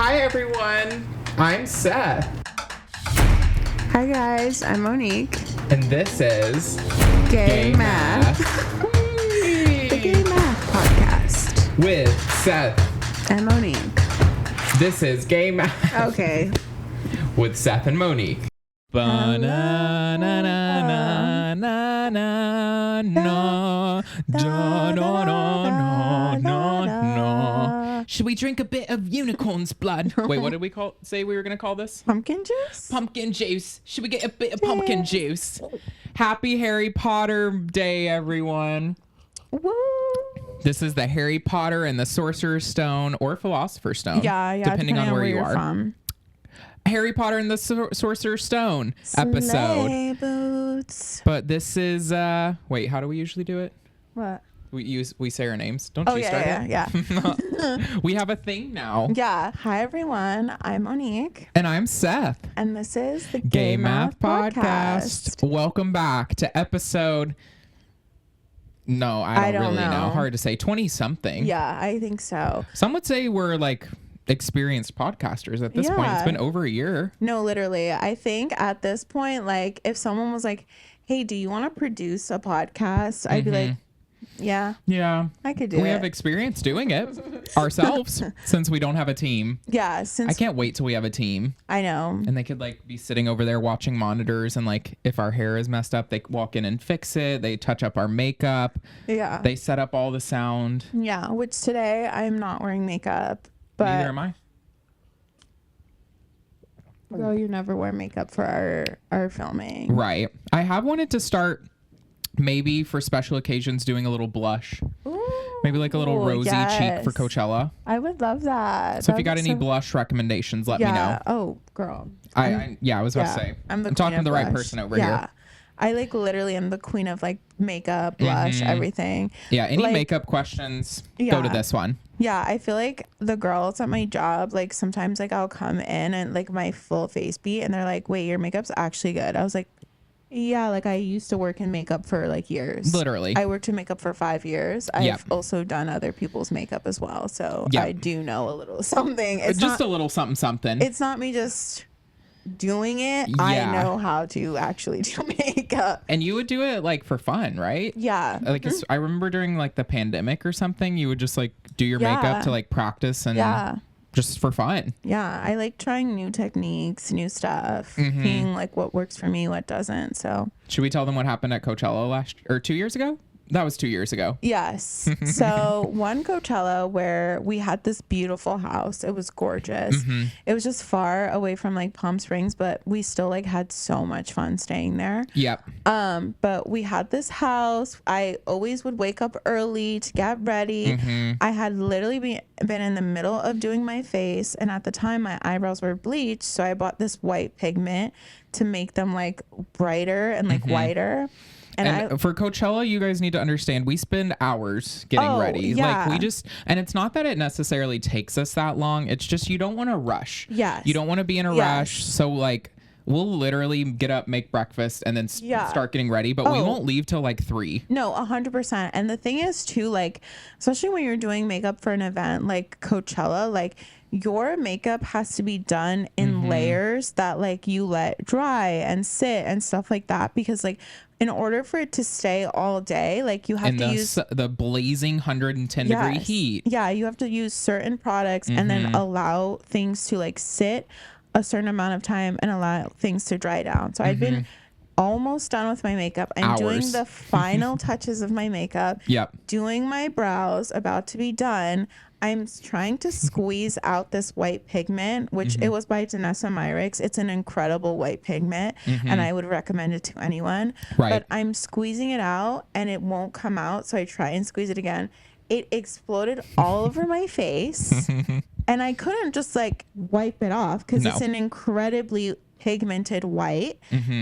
Hi, everyone. I'm Seth. Hi, guys. I'm Monique. And this is Gay Math. The Gay Math Podcast. With Seth and Monique. This is Gay Math. Okay. With Seth and Monique. Should we drink a bit of unicorn's blood? Wait, what did we say we were going to call this? Pumpkin juice? Pumpkin juice. Should we get a bit of pumpkin juice? Happy Harry Potter Day, everyone. Woo! This is the Harry Potter and the Sorcerer's Stone or Philosopher's Stone. Yeah. Depending on where you are. From. Harry Potter and the Sorcerer's Stone episode. Sleigh boots. But this is, wait, how do we usually do it? What? We say our names. Don't you start it? Yeah. We have a thing now. Yeah. Hi, everyone. I'm Monique. And I'm Seth. And this is the Gay Math Podcast. Welcome back to episode... No, I don't really know. Hard to say. 20-something. Yeah, I think so. Some would say we're like experienced podcasters at this point. It's been over a year. No, literally. I think at this point, like, if someone was like, hey, do you want to produce a podcast? I'd be like, yeah, I could do it. We have experience doing it ourselves since we don't have a team. Yeah, I can't wait till we have a team. I know. And they could like be sitting over there watching monitors, and like if our hair is messed up, they walk in and fix it. They touch up our makeup. Yeah. They set up all the sound. Yeah, which today I'm not wearing makeup, but neither am I. Girl, you never wear makeup for our filming. Right. I have wanted to start maybe for special occasions doing a little blush. Ooh, maybe like a little rosy cheek for Coachella. I would love that. So if you got any blush recommendations, let me know. Oh, girl. I was about to say. I'm talking to the right person over here. I like literally am the queen of like makeup, blush, everything. Yeah, any like, makeup questions, go to this one. Yeah, I feel like the girls at my job, like sometimes like I'll come in and like my full face beat and they're like, wait, your makeup's actually good. I was like, yeah, like I used to work in makeup for like years. Literally. I worked in makeup for 5 years. I've also done other people's makeup as well. So I do know a little something. It's just a little something. It's not me just doing it. I know how to actually do makeup. And you would do it like for fun, right? Yeah. Like I remember during like the pandemic or something, you would just like do your makeup to like practice and just for fun. Yeah, I like trying new techniques, new stuff, seeing like what works for me, what doesn't. So should we tell them what happened at Coachella 2 years ago? That was 2 years ago. Yes. So one Coachella where we had this beautiful house. It was gorgeous. It was just far away from like Palm Springs, but we still like had so much fun staying there. Yep. But we had this house. I always would wake up early to get ready. I had literally been in the middle of doing my face, and at the time my eyebrows were bleached, so I bought this white pigment to make them like brighter and like whiter. And for Coachella, you guys need to understand, we spend hours getting ready. Yeah. Like and it's not that it necessarily takes us that long. It's just you don't want to rush. Yes. You don't want to be in a rush. So like we'll literally get up, make breakfast, and then start getting ready. But we won't leave till like 3. No, 100%. And the thing is too, like, especially when you're doing makeup for an event like Coachella, like your makeup has to be done in layers that like you let dry and sit and stuff like that, because like in order for it to stay all day, like you have to use the blazing 110 degree heat. Yeah, you have to use certain products and then allow things to like sit a certain amount of time and allow things to dry down. So I'd been almost done with my makeup. I'm doing the final touches of my makeup. Doing my brows, about to be done. I'm trying to squeeze out this white pigment, which it was by Danessa Myricks. It's an incredible white pigment, and I would recommend it to anyone. Right. But I'm squeezing it out, and it won't come out, so I try and squeeze it again. It exploded all over my face, and I couldn't just like wipe it off because it's an incredibly pigmented white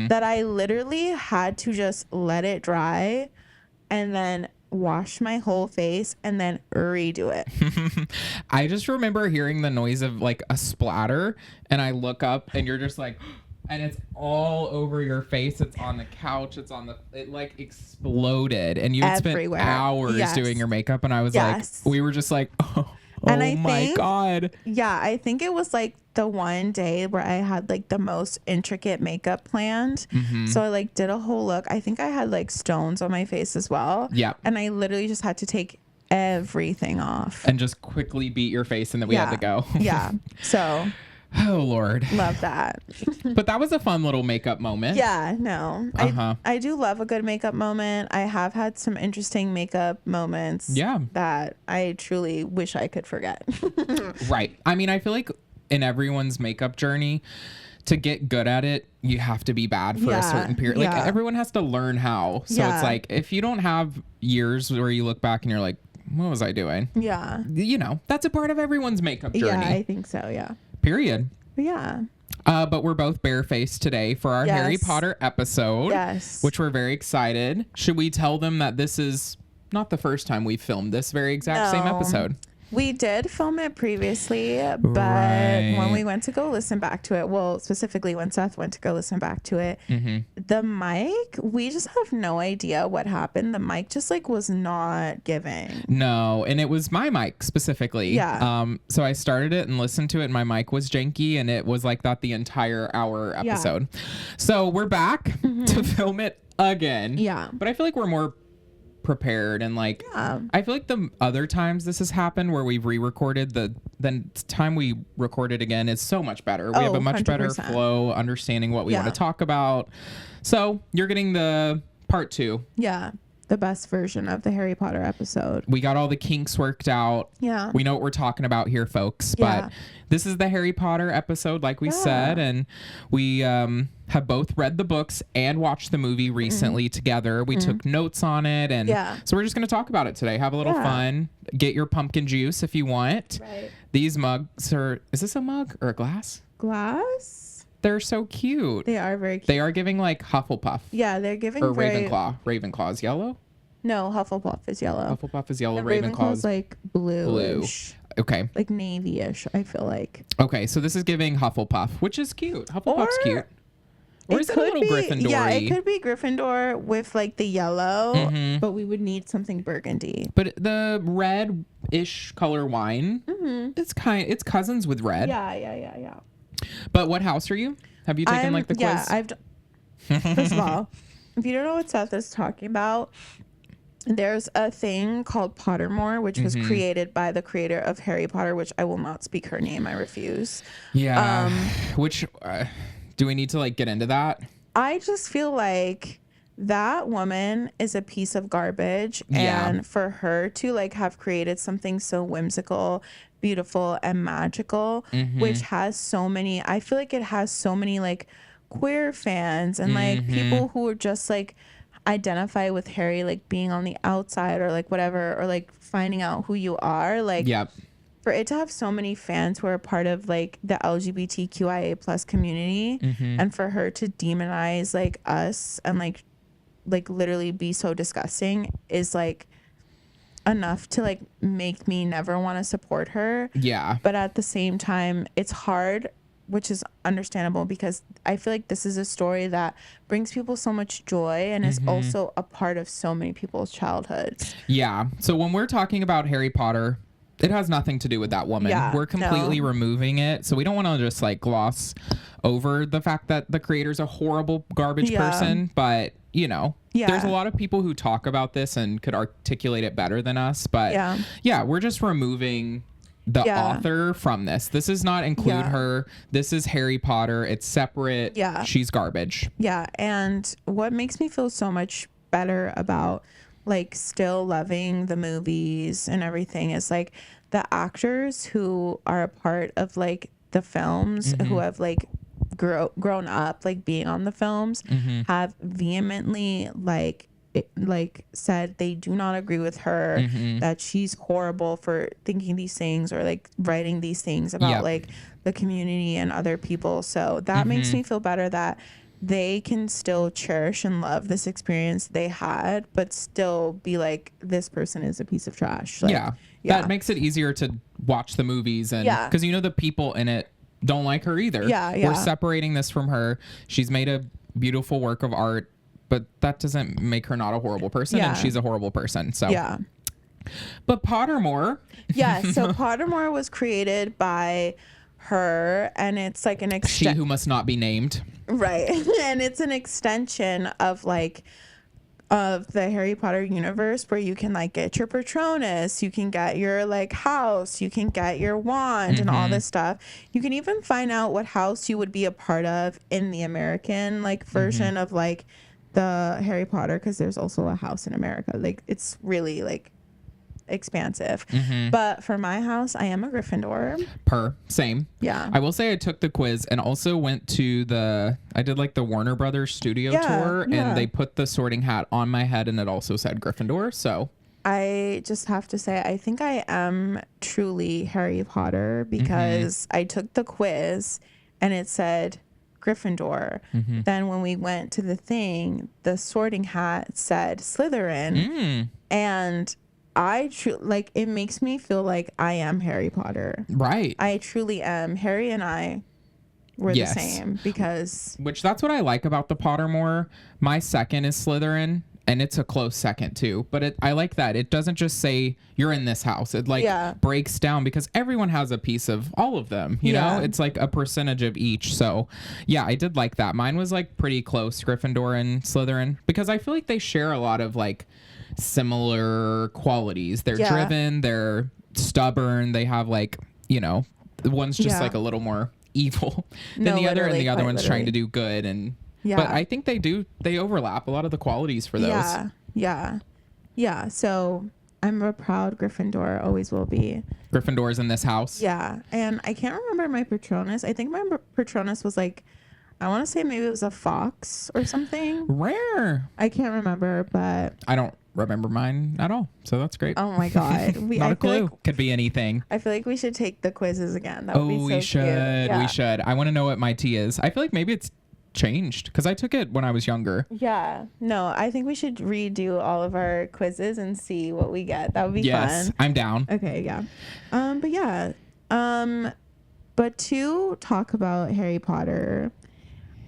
that I literally had to just let it dry and then wash my whole face and then redo it. I just remember hearing the noise of like a splatter, and I look up and you're just like, and it's all over your face. It's on the couch. It like exploded, and you had spent hours doing your makeup, and I was like, we were just like, oh. And oh my God. Yeah, I think it was like the one day where I had like the most intricate makeup planned. So I like did a whole look. I think I had like stones on my face as well. Yeah. And I literally just had to take everything off. And just quickly beat your face and then we had to go. Yeah. So. Oh, Lord. Love that. But that was a fun little makeup moment. Yeah, no. I do love a good makeup moment. I have had some interesting makeup moments. Yeah. That I truly wish I could forget. Right. I mean, I feel like in everyone's makeup journey, to get good at it, you have to be bad for a certain period. Like everyone has to learn how. So it's like if you don't have years where you look back and you're like, what was I doing? Yeah. You know, that's a part of everyone's makeup journey. Yeah, I think so. Yeah. Period. Yeah. But we're both barefaced today for our Harry Potter episode. Yes. Which we're very excited. Should we tell them that this is not the first time we've filmed this very exact same episode? We did film it previously, but when we went to go listen back to it, well, specifically when Seth went to go listen back to it, the mic, we just have no idea what happened. The mic just like was not giving. No, and it was my mic specifically. Yeah. So I started it and listened to it and my mic was janky and it was like that the entire hour episode. Yeah. So we're back to film it again. Yeah. But I feel like we're more prepared and like I feel like the other times this has happened where we've re-recorded the time we recorded again is so much better. We have a much 100%. Better flow, understanding what we want to talk about. So you're getting the part 2. Yeah. The best version of the Harry Potter episode. We got all the kinks worked out. Yeah. We know what we're talking about here, folks. But this is the Harry Potter episode, like we said. And we have both read the books and watched the movie recently together. We took notes on it. And so we're just going to talk about it today. Have a little fun. Get your pumpkin juice if you want. Right. These mugs are... Is this a mug or a glass? Glass? They're so cute. They are very cute. They are giving like Hufflepuff. Yeah, they're giving or Ravenclaw. Ravenclaw's yellow? No, Hufflepuff is yellow. Hufflepuff is yellow. Ravenclaw's like blue. Okay. Like navy-ish, I feel like. Okay, so this is giving Hufflepuff, which is cute. Hufflepuff's cute. Or is it a little Gryffindor-y? Yeah, it could be Gryffindor with like the yellow, but we would need something burgundy. But the red-ish color wine, it's cousins with red. Yeah. But what house are you? Have you taken like the quiz? Yeah, first of all, if you don't know what Seth is talking about, there's a thing called Pottermore, which was created by the creator of Harry Potter, which I will not speak her name. I refuse. Yeah. Which, do we need to like get into that? I just feel like that woman is a piece of garbage. And for her to like have created something so whimsical, beautiful, and magical, which has so many, I feel like it has so many like queer fans and like people who are just like identify with Harry, like being on the outside or like whatever, or like finding out who you are, like for it to have so many fans who are part of like the LGBTQIA plus community, and for her to demonize like us and like literally be so disgusting is like enough to like make me never want to support her. Yeah. But at the same time, it's hard, which is understandable, because I feel like this is a story that brings people so much joy and is also a part of so many people's childhoods. Yeah. So when we're talking about Harry Potter, it has nothing to do with that woman. Yeah, we're completely removing it. So we don't want to just like gloss over the fact that the creator's a horrible garbage person, but you know, there's a lot of people who talk about this and could articulate it better than us. But we're just removing the author from this. This does not include her. This is Harry Potter. It's separate. Yeah. She's garbage. Yeah. And what makes me feel so much better about like still loving the movies and everything is like the actors who are a part of like the films, who have like grown up like being on the films, have vehemently like said they do not agree with her, that she's horrible for thinking these things or like writing these things about like the community and other people. So that makes me feel better that they can still cherish and love this experience they had, but still be like, this person is a piece of trash. Like, that makes it easier to watch the movies, and because you know the people in it don't like her either. We're separating this from her. She's made a beautiful work of art, but that doesn't make her not a horrible person, and she's a horrible person. So But Pottermore. Yeah, so Pottermore was created by her, and it's like an She who must not be named. Right. And it's an extension of like of the Harry Potter universe, where you can like get your Patronus, you can get your like house, you can get your wand and all this stuff. You can even find out what house you would be a part of in the American like version of like the Harry Potter, because there's also a house in America. Like it's really like expansive. But for my house, I am a Gryffindor. Same. Yeah. I will say I took the quiz and also went to I did like the Warner Brothers studio tour, and they put the Sorting Hat on my head and it also said Gryffindor. So I just have to say, I think I am truly Harry Potter, because I took the quiz and it said Gryffindor. Then when we went to the thing, the Sorting Hat said Slytherin. And like, it makes me feel like I am Harry Potter. Right. I truly am. Harry and I were the same, because... Which that's what I like about the Pottermore. My second is Slytherin, and it's a close second too. But I like that. It doesn't just say you're in this house. It like breaks down, because everyone has a piece of all of them. You know, it's like a percentage of each. So yeah, I did like that. Mine was like pretty close, Gryffindor and Slytherin, because I feel like they share a lot of like similar qualities. They're driven, they're stubborn, they have like, you know, one's just like a little more evil than the other, and the other one's trying to do good. And but I think they overlap a lot of the qualities for those. Yeah, so I'm a proud Gryffindor, always will be. Gryffindor's in this house. Yeah. And I can't remember my Patronus. I think my Patronus was like, I want to say maybe it was a fox or something. Rare. I can't remember, but I don't remember mine at all, so that's great. Oh my god. Not a clue. Like, could be anything. I feel like we should take the quizzes again. That would be so we should. Cute. Yeah. We should. I want to know what my T is. I feel like maybe it's changed, because I took it when I was younger. Yeah. No, I think we should redo all of our quizzes and see what we get. That would be fun. Yes, I'm down. Okay, yeah. But yeah. But to talk about Harry Potter,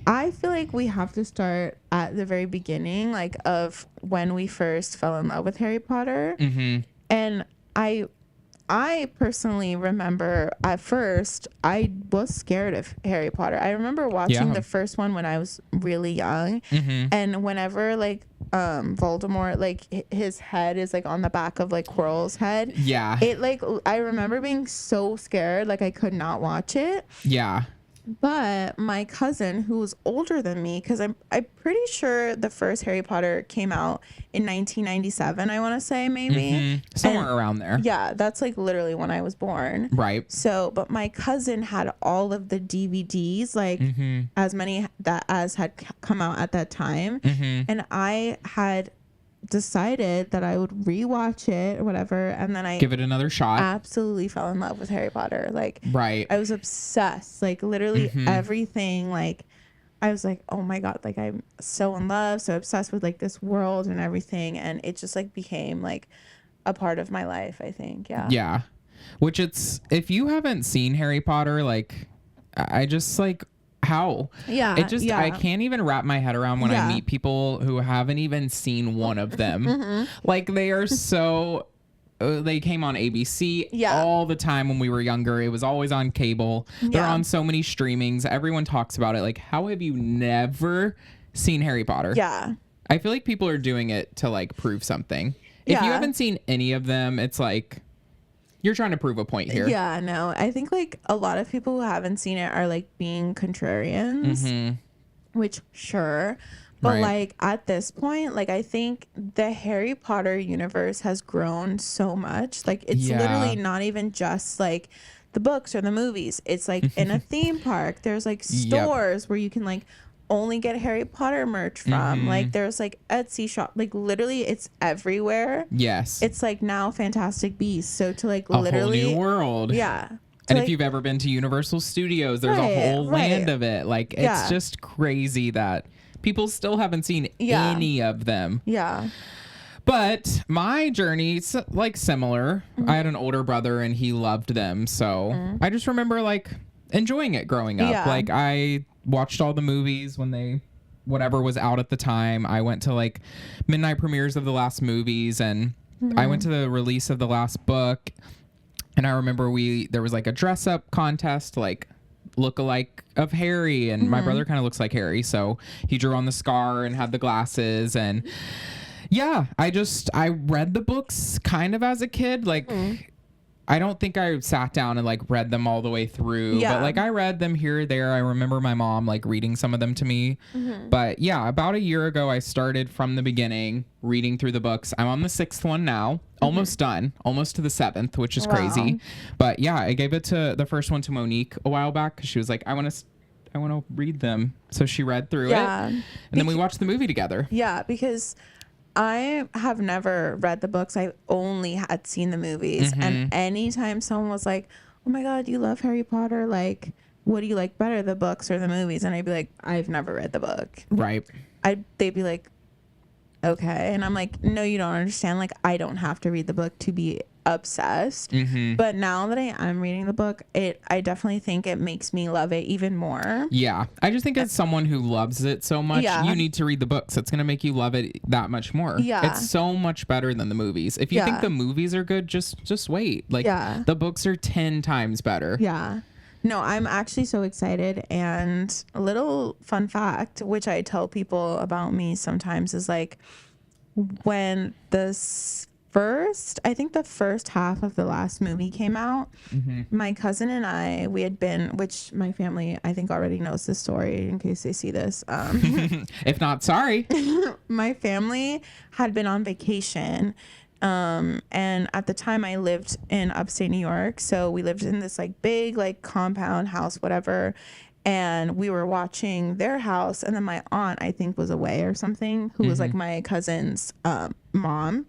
I feel like we have to start at the very beginning, like of when we first fell in love with Harry Potter. And I personally remember at first I was scared of Harry Potter. I remember watching the first one when I was really young, and whenever like Voldemort, like his head is like on the back of like Quirrell's head. Yeah. It like, I remember being so scared, like I could not watch it. Yeah. But my cousin, who was older than me, because I'm pretty sure the first Harry Potter came out in 1997, I want to say, maybe. Somewhere around there. Yeah, that's like literally when I was born. Right. So, but my cousin had all of the DVDs, like as many as had come out at that time. And I had decided that I would rewatch it or whatever, and then I give it another shot. Absolutely fell in love with Harry Potter. Like, right, I was obsessed, like literally everything. Like, I was like, oh my god, like I'm so in love, so obsessed with like this world and everything, and it just like became like a part of my life, I think. Yeah, which it's, if you haven't seen Harry Potter, like I just like, how? It just, I can't even wrap my head around when I meet people who haven't even seen one of them. Like, they are so, they came on ABC all the time when we were younger. It was always on cable. They're on so many streamings. Everyone talks about it. Like, how have you never seen Harry Potter? Yeah. I feel like people are doing it to like prove something. If you haven't seen any of them, it's like, you're trying to prove a point here. Yeah, no. I think like a lot of people who haven't seen it are like being contrarians, which sure. But like at this point, like I think the Harry Potter universe has grown so much. Like it's literally not even just like the books or the movies. It's like in a theme park. There's like stores where you can like only get Harry Potter merch from. Like there's like Etsy shop, like literally it's everywhere. Yes, it's like now Fantastic Beasts, so to like a literally whole new world. And if you've ever been to Universal Studios, there's a whole land of it. Like it's just crazy that people still haven't seen any of them. But my journey's like similar. I had an older brother and he loved them, so I just remember like enjoying it growing up. Like I watched all the movies when whatever was out at the time. I went to like midnight premieres of the last movies, and I went to the release of the last book, and I remember there was like a dress up contest, like look-alike of Harry, and my brother kind of looks like Harry, so he drew on the scar and had the glasses. And yeah, I read the books kind of as a kid, like I don't think I sat down and like read them all the way through, but like I read them here or there. I remember my mom like reading some of them to me. But yeah, about a year ago, I started from the beginning reading through the books. I'm on the 6th one now, almost done, almost to the 7th, which is crazy. But yeah, I gave the first one to Monique a while back because she was like, I want to read them. So she read through it, and then we watched the movie together. Yeah, because I have never read the books. I only had seen the movies. And anytime someone was like, oh my God, you love Harry Potter, like, what do you like better, the books or the movies? And I'd be like, I've never read the book. Right. They'd be like, okay. And I'm like, no, you don't understand. Like, I don't have to read the book to be obsessed. But now that I am reading the book, I definitely think it makes me love it even more. Yeah. I just think as someone who loves it so much, you need to read the books. It's going to make you love it that much more. Yeah. It's so much better than the movies. If you think the movies are good, just wait. Like the books are 10 times better. Yeah. No, I'm actually so excited. And a little fun fact, which I tell people about me sometimes, is like when I think the first half of the last movie came out, my cousin and I, we had been, which my family, I think, already knows this story in case they see this. If not, sorry. My family had been on vacation. And at the time I lived in upstate New York. So we lived in this like big, like compound house, whatever. And we were watching their house, and then my aunt, I think, was away or something, who was like my cousin's mom.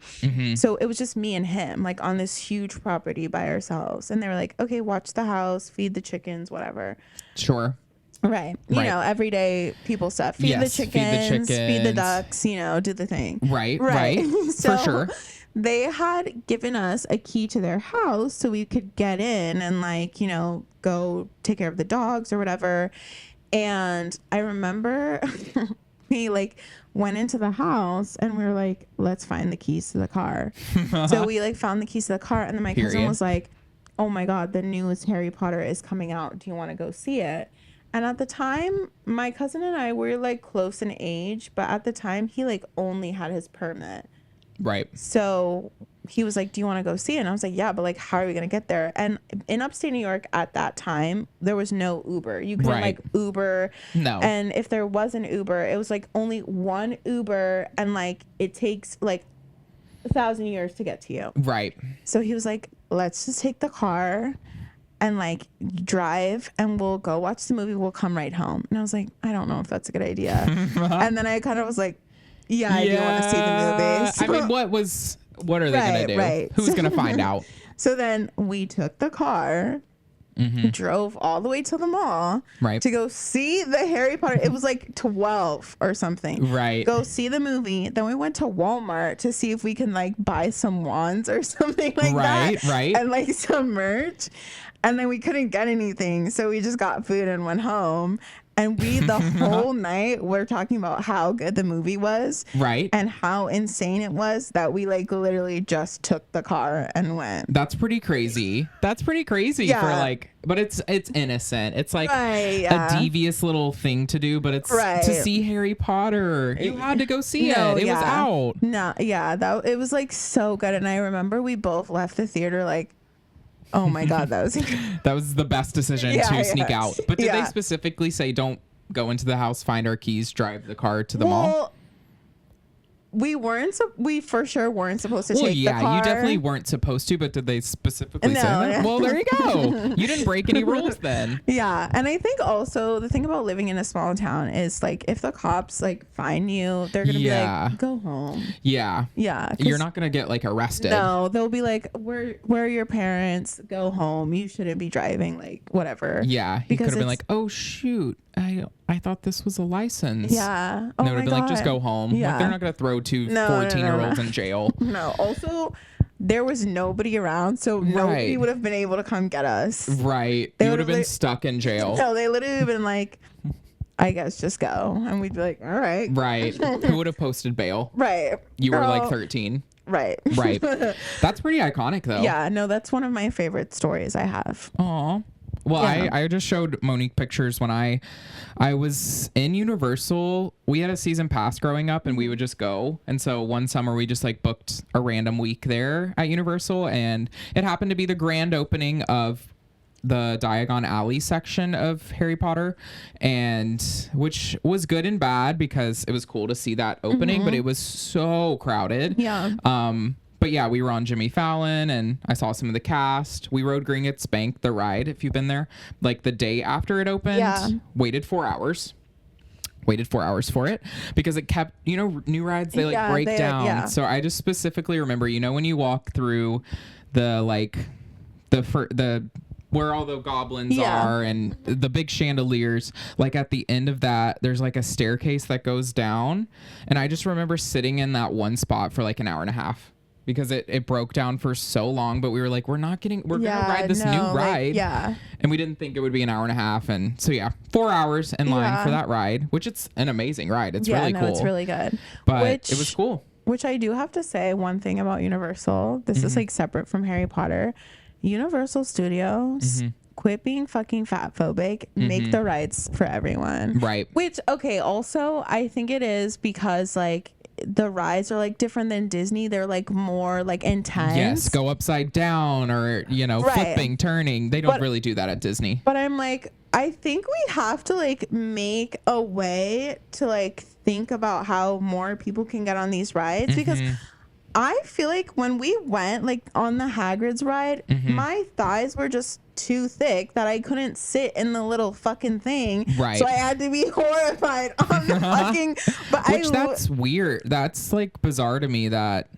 So it was just me and him, like on this huge property by ourselves. And they were like, okay, watch the house, feed the chickens, whatever. Sure. Right. You know, everyday people stuff. Feed the chickens, feed the ducks, you know, do the thing. Right. So for sure. They had given us a key to their house so we could get in and like, you know, go take care of the dogs or whatever. And I remember we like went into the house and we were like, let's find the keys to the car. So we like found the keys to the car, and then my cousin was like, oh my God, the newest Harry Potter is coming out. Do you want to go see it? And at the time, my cousin and I were like close in age, but at the time he like only had his permit. Right. So he was like, do you want to go see it? And I was like, yeah, but like, how are we going to get there? And in upstate New York at that time, there was no Uber. You couldn't like Uber. No. And if there was an Uber, it was like only one Uber, and like it takes like 1,000 years to get to you. Right. So he was like, let's just take the car and like drive, and we'll go watch the movie. We'll come right home. And I was like, I don't know if that's a good idea. And then I kind of was like, yeah, I do want to see the movies. I mean, what are they going to do? Right. Who's going to find out? So then we took the car, drove all the way to the mall to go see the Harry Potter. It was like 12 or something. Right. Go see the movie. Then we went to Walmart to see if we can like buy some wands or something like that. Right. And like some merch. And then we couldn't get anything. So we just got food and went home. And we, the whole night, we're talking about how good the movie was. Right. And how insane it was that we, like, literally just took the car and went. That's pretty crazy. For, like, but it's innocent. It's, like, a devious little thing to do, but it's to see Harry Potter. You had to go see it. It was out. No, yeah. It was, like, so good. And I remember we both left the theater, like, oh my God, that was the best decision to sneak out. But did they specifically say don't go into the house, find our keys, drive the car to the mall? We for sure weren't supposed to take the car. You definitely weren't supposed to, but did they specifically say that? Well, there you go. You didn't break any rules then. Yeah. And I think also the thing about living in a small town is like if the cops like find you, they're going to be like, go home. Yeah. Yeah. You're not going to get like arrested. No, they'll be like, where are your parents? Go home. You shouldn't be driving, like whatever. Yeah. He could have been like, oh shoot, I thought this was a license. Yeah. And they would have been like, just go home. Yeah. Like, they're not going to throw two 14-year-olds in jail. No. Also, there was nobody around, so nobody would have been able to come get us. Right. They would have been stuck in jail. No, they literally would have been like, I guess just go. And we'd be like, all right. Right. Who would have posted bail? Right. You were like 13. Right. Right. That's pretty iconic though. Yeah, no, that's one of my favorite stories I have. Aw. Well, Yeah. I just showed Monique pictures when I was in Universal. We had a season pass growing up and we would just go. And so one summer we just like booked a random week there at Universal, and it happened to be the grand opening of the Diagon Alley section of Harry Potter, and which was good and bad because it was cool to see that opening, but it was so crowded. Yeah. But yeah, we were on Jimmy Fallon and I saw some of the cast. We rode Gringotts Bank, the ride, if you've been there, like the day after it opened. Yeah. Waited 4 hours for it because it kept, new rides, they like break down. Yeah. So I just specifically remember, when you walk through the where all the goblins are and the big chandeliers, like at the end of that, there's like a staircase that goes down. And I just remember sitting in that one spot for like an hour and a half because it broke down for so long, but we were like, we're going to ride this new ride. And we didn't think it would be an hour and a half. And so, 4 hours in line for that ride, which it's an amazing ride. It's really cool. It's really good. But it was cool. Which I do have to say one thing about Universal. This is like separate from Harry Potter. Universal Studios, quit being fucking fat phobic. Make the rides for everyone. Right. Which, okay, also, I think it is because, like, the rides are, like, different than Disney. They're, like, more, like, intense. Yes, go upside down or, flipping, turning. They don't really do that at Disney. But I'm like, I think we have to, like, make a way to, like, think about how more people can get on these rides because I feel like when we went like on the Hagrid's ride, my thighs were just too thick that I couldn't sit in the little fucking thing. Right. So I had to be horrified on the fucking. That's weird. That's like bizarre to me that.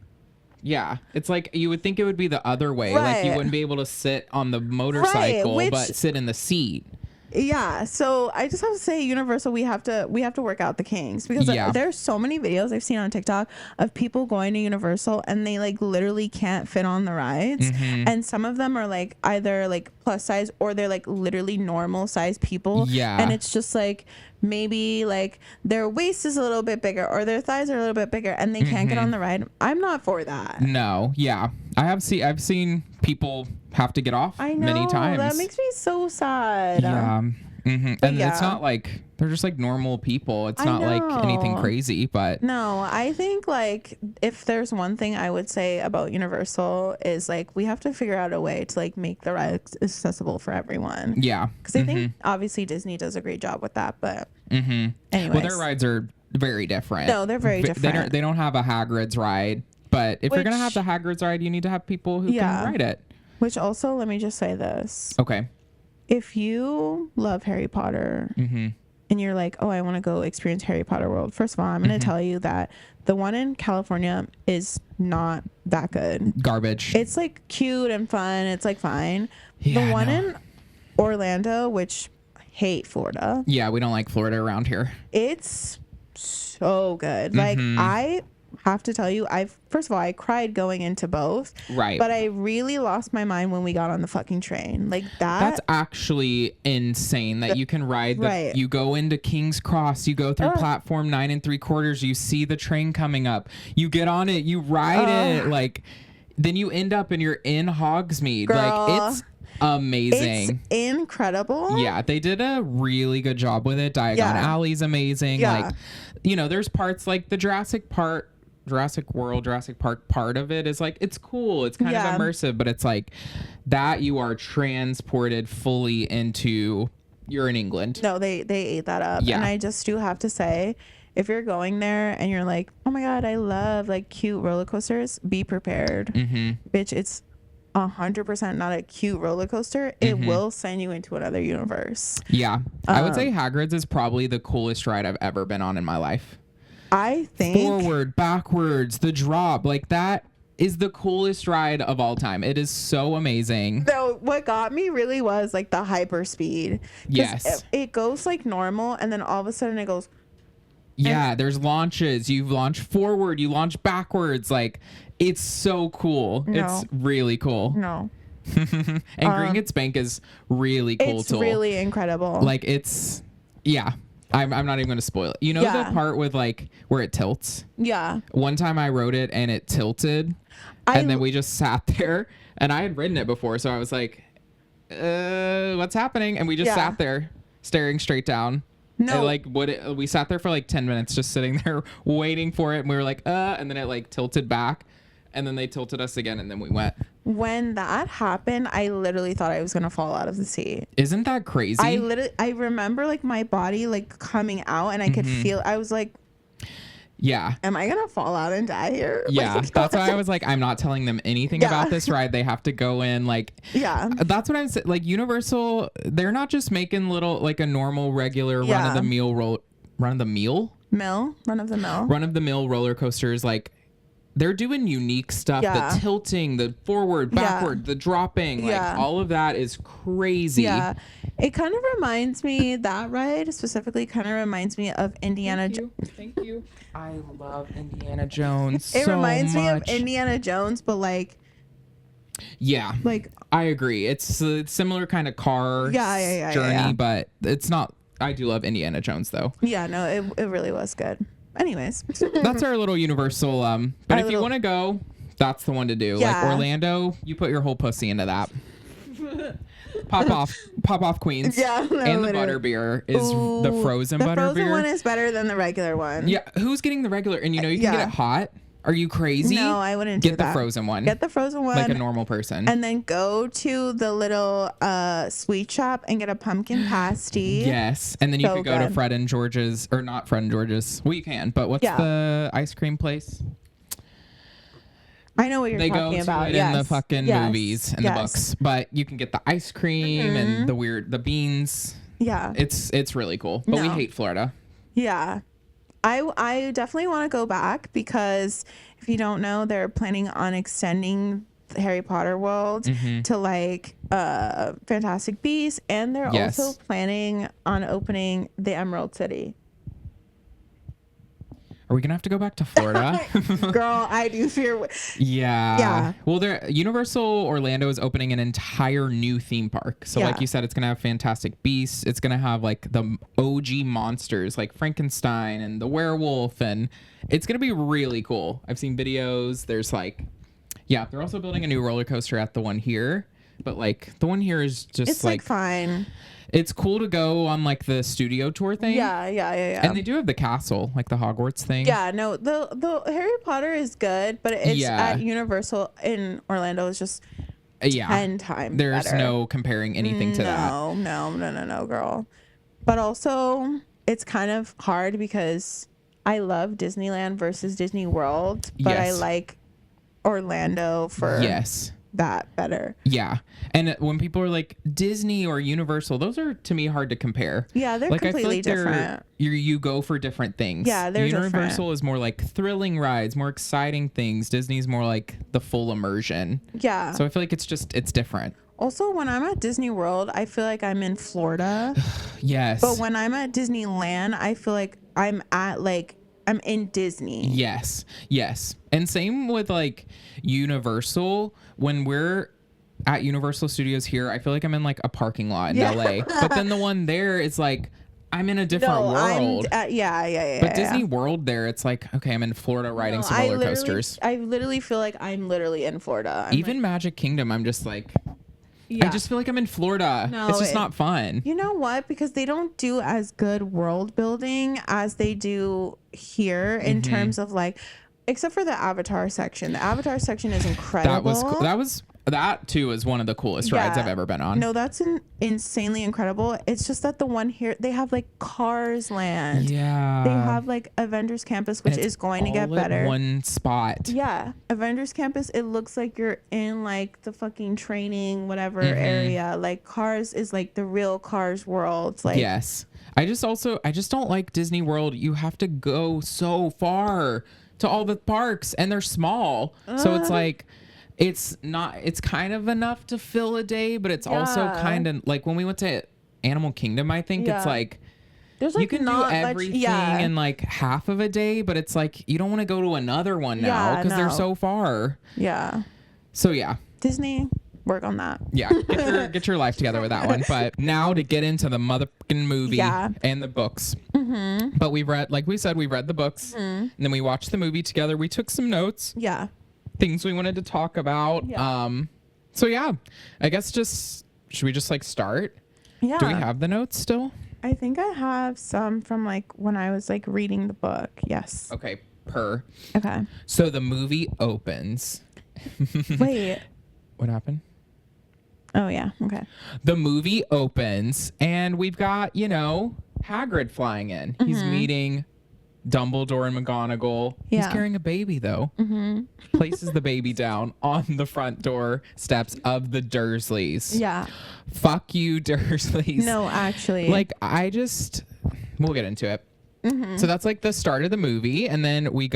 Yeah, it's like you would think it would be the other way. Right. Like you wouldn't be able to sit on the motorcycle, but sit in the seat. Yeah, so I just have to say, Universal, we have to work out the kinks because there's so many videos I've seen on TikTok of people going to Universal and they like literally can't fit on the rides, and some of them are like either like plus size or they're like literally normal size people. Yeah, and it's just like maybe like their waist is a little bit bigger or their thighs are a little bit bigger and they can't get on the ride. I'm not for that. No, yeah, I've seen people have to get off many times. That makes me so sad. Yeah. And it's not like they're just like normal people. It's not like anything crazy, but no, I think like if there's one thing I would say about Universal is like we have to figure out a way to like make the rides accessible for everyone. Yeah. Because I think obviously Disney does a great job with that, but anyways. Well, their rides are very different. No, they're very different. They don't have a Hagrid's ride, but if you're gonna have the Hagrid's ride, you need to have people who can ride it. Which also, let me just say this. Okay. If you love Harry Potter and you're like, oh, I want to go experience Harry Potter World. First of all, I'm going to tell you that the one in California is not that good. Garbage. It's like cute and fun. It's like fine. Yeah, the one in Orlando, which I hate Florida. Yeah, we don't like Florida around here. It's so good. Like I have to tell you, first of all, I cried going into both. Right. But I really lost my mind when we got on the fucking train. Like that's actually insane that you can ride you go into King's Cross, you go through platform 9 3/4, you see the train coming up, you get on it, you ride it, like then you end up and you're in Hogsmeade. Girl, like it's amazing. It's incredible. Yeah, they did a really good job with it. Diagon Alley's amazing. Like, there's parts like the Jurassic Park part of it is like it's cool, it's kind of immersive, but it's like that you are transported fully into you're in England. No, they ate that up. And I just do have to say, if you're going there and you're like, oh my god, I love like cute roller coasters, be prepared. Bitch, it's 100% not a cute roller coaster. It will send you into another universe. I would say Hagrid's is probably the coolest ride I've ever been on in my life. I think forward, backwards, the drop, like that is the coolest ride of all time. It is so amazing. So what got me really was like the hyper speed. Yes. It goes like normal and then all of a sudden it goes. Yeah, there's launches. You launch forward, you launch backwards. Like it's so cool. No. It's really cool. No. And Gringotts Bank is really cool too. It's really incredible. Like it's I'm not even going to spoil it. You know the part with like where it tilts? Yeah. One time I rode it and it tilted and then we just sat there and I had ridden it before. So I was like, what's happening? And we just sat there staring straight down. No. And we sat there for like 10 minutes just sitting there waiting for it. And we were like, and then it like tilted back. And then they tilted us again, and then we went. When that happened, I literally thought I was gonna fall out of the seat. Isn't that crazy? I remember like my body like coming out, and I could feel. I was like, "Yeah, am I gonna fall out and die here?" Yeah, like, that's why I was like, I'm not telling them anything about this ride. They have to go in. Like, that's what I'm saying. Like Universal, they're not just making little like a normal regular run of the mill roller coasters like. They're doing unique stuff. The tilting, the forward, backward, the dropping, like all of that is crazy. Yeah. It kind of reminds me, that ride specifically kind of reminds me of Indiana Jones. Thank you. I love Indiana Jones. It reminds me of Indiana Jones, but like. Yeah. Like. I agree. It's a similar kind of car journey, but it's not. I do love Indiana Jones though. Yeah, no, it really was good. Anyways, that's our little Universal. But if you want to go, that's the one to do. Like Orlando, you put your whole pussy into that. Pop off Queens. Yeah, no, and the butterbeer is the frozen butterbeer. The frozen one is better than the regular one. Yeah, who's getting the regular? And you know you can get it hot. Are you crazy? No, I wouldn't do that. Get the frozen one. Get the frozen one. Like a normal person. And then go to the little sweet shop and get a pumpkin pasty. Yes. And then you could go to Fred and George's, or not Fred and George's. Well, you can, but what's the ice cream place? I know what you're talking about. They go to it in the fucking movies and the books. But you can get the ice cream and the beans. Yeah. It's really cool. But we hate Florida. Yeah. I definitely want to go back because if you don't know, they're planning on extending the Harry Potter world to like Fantastic Beasts, and they're also planning on opening the Emerald City. Are we gonna have to go back to Florida? Girl, I do fear. Yeah. Well, Universal Orlando is opening an entire new theme park. So like you said, it's gonna have Fantastic Beasts. It's gonna have like the OG monsters like Frankenstein and the werewolf, and it's gonna be really cool. I've seen videos. There's like, they're also building a new roller coaster at the one here, but like the one here is just it's like fine. It's cool to go on like the studio tour thing. Yeah. And they do have the castle, like the Hogwarts thing. Yeah, no, the Harry Potter is good, but it's at Universal in Orlando is just 10 times There's better. No comparing anything to that. No, girl. But also, it's kind of hard because I love Disneyland versus Disney World, but I like Orlando for that better. Yeah. And when people are like Disney or Universal, those are to me hard to compare. Yeah, they're like, completely I feel like different. You go for different things. Yeah, they're Universal different. Is more like thrilling rides, more exciting things. Disney's more like the full immersion. Yeah. So I feel like it's different. Also, when I'm at Disney World, I feel like I'm in Florida. Yes. But when I'm at Disneyland, I feel like I'm in Disney. Yes. And same with like Universal. When we're at Universal Studios here, I feel like I'm in like a parking lot in LA. But then the one there is like I'm in a different world. But Disney World there, it's like, okay, I'm in Florida riding some roller coasters. I literally feel like I'm literally in Florida. Even Magic Kingdom, I'm just like, I just feel like I'm in Florida. No, it's just not fun. You know what? Because they don't do as good world building as they do here in terms of like, except for the Avatar section. The Avatar section is incredible. That too is one of the coolest rides I've ever been on. No, that's insanely incredible. It's just that the one here, they have like Cars Land. Yeah. They have like Avengers Campus, which is going to get better. One spot. Yeah. Avengers Campus, it looks like you're in like the fucking training, whatever area. Like Cars is like the real Cars world. Like, yes. I just don't like Disney World. You have to go so far to all the parks and they're small. So it's like, it's kind of enough to fill a day, but it's also kind of like when we went to Animal Kingdom, I think it's like, there's like you can do everything in like half of a day, but it's like you don't want to go to another one now because they're so far. Yeah. So yeah. Disney, work on that. Yeah. Get your life together with that one. But now to get into the motherfucking movie and the books. But we read, like we said, we read the books, and then we watched the movie together. We took some notes. Yeah. Things we wanted to talk about. Yeah. So yeah, I guess should we just like start? Yeah. Do we have the notes still? I think I have some from like when I was like reading the book. Yes. Okay. Okay. So the movie opens. Wait. What happened? Oh yeah. Okay. The movie opens and we've got, Hagrid flying in. He's meeting Dumbledore and McGonagall. Yeah. He's carrying a baby though. Places the baby down on the front door steps of the Dursleys. Yeah. Fuck you, Dursleys. No, actually. Like, we'll get into it. So that's like the start of the movie. And then we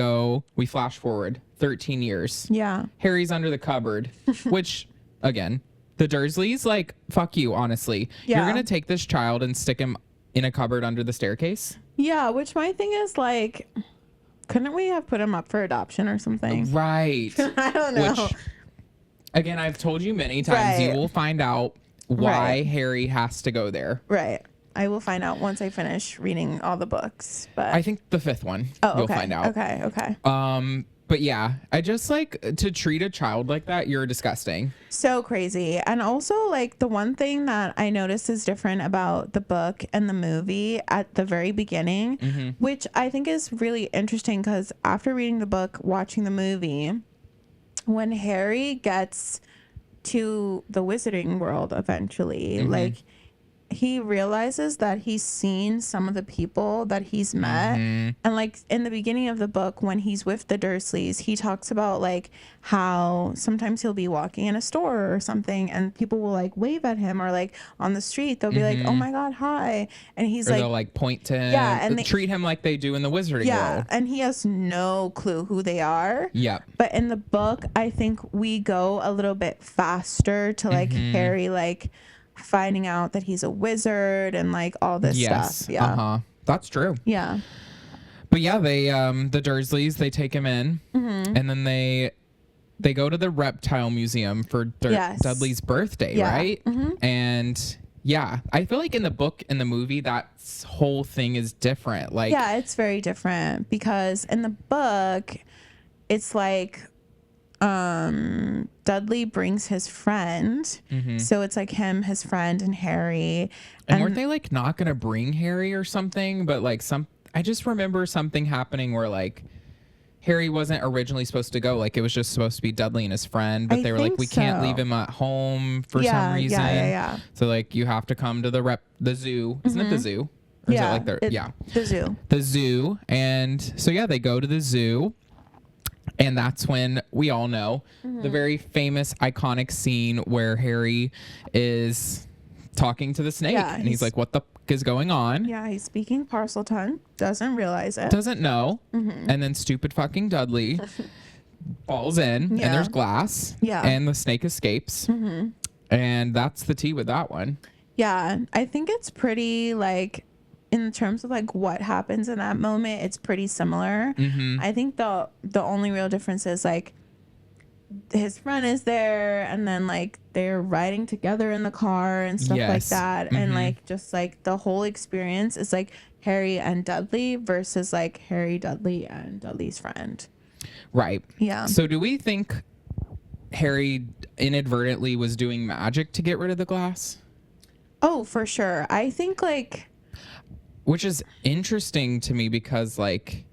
flash forward 13 years. Yeah. Harry's under the cupboard, which, again, the Dursleys, like, fuck you, honestly. Yeah. You're going to take this child and stick him in a cupboard under the staircase? Yeah, which my thing is like, couldn't we have put him up for adoption or something? Right. I don't know. Which, again, I've told you many times, you will find out why Harry has to go there. Right. I will find out once I finish reading all the books. But I think the 5th one, you'll find out. Okay. But yeah, I just like to treat a child like that. You're disgusting. So crazy. And also like the one thing that I noticed is different about the book and the movie at the very beginning, which I think is really interesting because after reading the book, watching the movie, when Harry gets to the wizarding world eventually, like he realizes that he's seen some of the people that he's met. And like in the beginning of the book, when he's with the Dursleys, he talks about like how sometimes he'll be walking in a store or something and people will like wave at him, or like on the street they'll be like, oh my god, hi, and he's they'll like point to him, and they treat him like they do in the wizarding world. And he has no clue who they are. But in the book, I think we go a little bit faster to like Harry like finding out that he's a wizard and like all this stuff. That's true. But yeah, they the Dursleys, they take him in, and then they go to the reptile museum for Dudley's birthday, right? And yeah, I feel like in the book and the movie that whole thing is different. Like, yeah, it's very different because in the book it's like Dudley brings his friend, so it's like him, his friend, and Harry. And weren't they like not gonna bring Harry or something? But like I just remember something happening where like Harry wasn't originally supposed to go. Like it was just supposed to be Dudley and his friend, but they were like, we can't leave him at home for some reason. Yeah. So like you have to come to the zoo. Isn't it the zoo? Or is it like the zoo. And so yeah, they go to the zoo. And that's when we all know the very famous, iconic scene where Harry is talking to the snake. And he's like, what the f*** is going on? Yeah, he's speaking Parseltongue. Doesn't realize it. Doesn't know. And then stupid fucking Dudley falls in and there's glass. And the snake escapes. And that's the tea with that one. Yeah, I think it's pretty like... in terms of like what happens in that moment, it's pretty similar. I think the only real difference is like his friend is there and then like they're riding together in the car and stuff like that. And like just like the whole experience is like Harry and Dudley versus like Harry, Dudley, and Dudley's friend. Right. Yeah. So do we think Harry inadvertently was doing magic to get rid of the glass? Oh, for sure. I think like... Which is interesting to me because, like,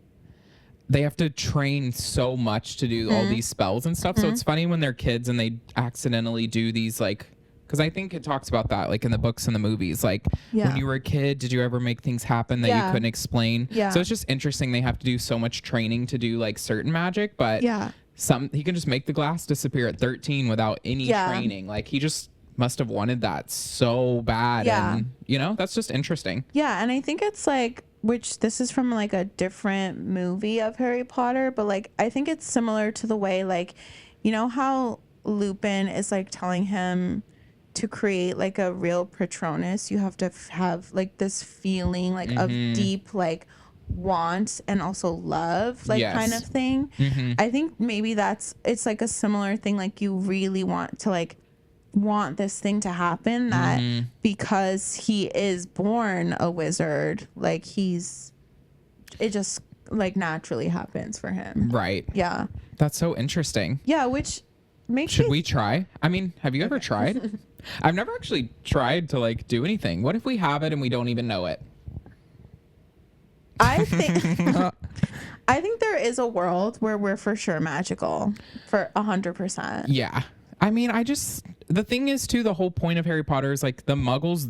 they have to train so much to do all these spells and stuff. So it's funny when they're kids and they accidentally do these, like, because I think it talks about that, like, in the books and the movies. Like, when you were a kid, did you ever make things happen that you couldn't explain? So it's just interesting they have to do so much training to do, like, certain magic. But he can just make the glass disappear at 13 without any training. Like, he just... must have wanted that so bad. And that's just interesting. And I think it's like, which this is from like a different movie of Harry Potter, but like I think it's similar to the way like, you know how Lupin is like telling him to create like a real Patronus, you have to have like this feeling like of deep like want and also love, like kind of thing. I think maybe it's like a similar thing, like you really want to like want this thing to happen, that because he is born a wizard, like it just like naturally happens for him. Right. Yeah. That's so interesting. Yeah, which makes Should we try? I mean, have you ever tried? I've never actually tried to like do anything. What if we have it and we don't even know it? I think there is a world where we're for sure magical for 100%. Yeah. I mean, the thing is too, the whole point of Harry Potter is like the muggles,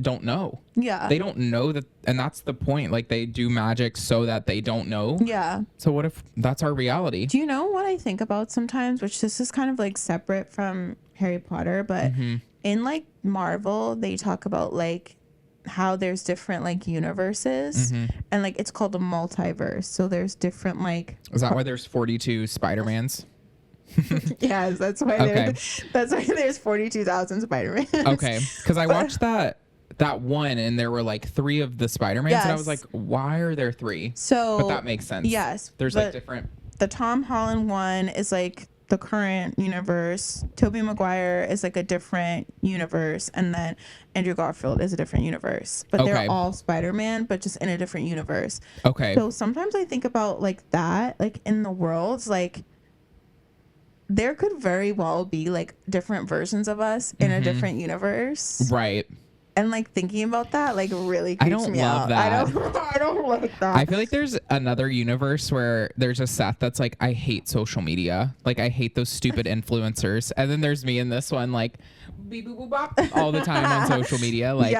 don't know. Yeah. They don't know that. And that's the point. Like they do magic so that they don't know. Yeah. So what if that's our reality? Do you know what I think about sometimes, which this is kind of like separate from Harry Potter, but in like Marvel, they talk about like how there's different like universes and like it's called a multiverse. So there's different like. Is that why there's 42 Spider-Mans? Yes, that's why there's 42,000 Spider-Man. Okay, because I watched that one and there were like 3 of the Spider-Mans and I was like, why are there 3? So but that makes sense. Yes, there's like different. The Tom Holland one is like the current universe. Tobey Maguire is like a different universe, and then Andrew Garfield is a different universe. But they're all Spider-Man, but just in a different universe. Okay. So sometimes I think about like that, like in the worlds, like there could very well be like different versions of us in a different universe. Right. And like thinking about that like really creeps me out. That. I don't like that. I feel like there's another universe where there's a Seth that's like, I hate social media. Like I hate those stupid influencers. And then there's me in this one, like beep, boop, boop, bop, all the time on social media. Like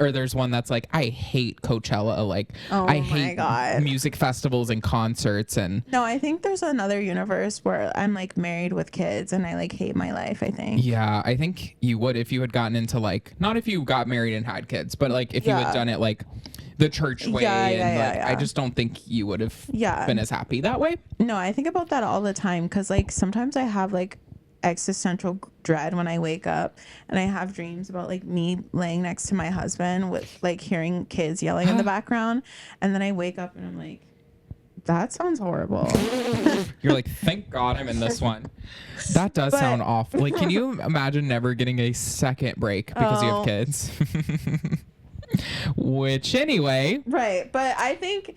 or there's one that's like, I hate Coachella. Like I hate music festivals and concerts. And no, I think there's another universe where I'm like married with kids and I like hate my life, I think. Yeah, I think you would if you had gotten into like, not if you got married and had kids, but like if you had done it like the church way. I just don't think you would have been as happy that way. No, I think about that all the time because like sometimes I have like existential dread when I wake up and I have dreams about like me laying next to my husband with like hearing kids yelling in the background, and then I wake up and I'm like, that sounds horrible. You're like, thank God I'm in this one. That does sound awful. Like, can you imagine never getting a second break because you have kids? Which anyway. Right. But I think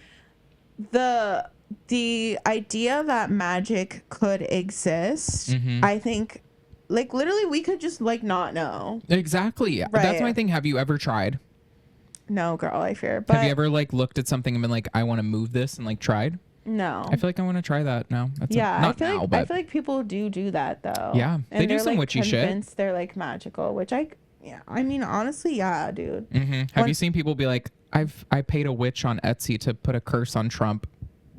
the idea that magic could exist, I think like literally we could just like not know. Exactly. Right. That's my thing. Have you ever tried? No, girl, I fear. But have you ever like looked at something and been like, I want to move this, and like tried? No. I feel like I want to try that now. I feel like people do that though. Yeah. They do some like witchy shit. They're like magical, which I mean honestly, yeah, dude. Have you seen people be like, I paid a witch on Etsy to put a curse on Trump?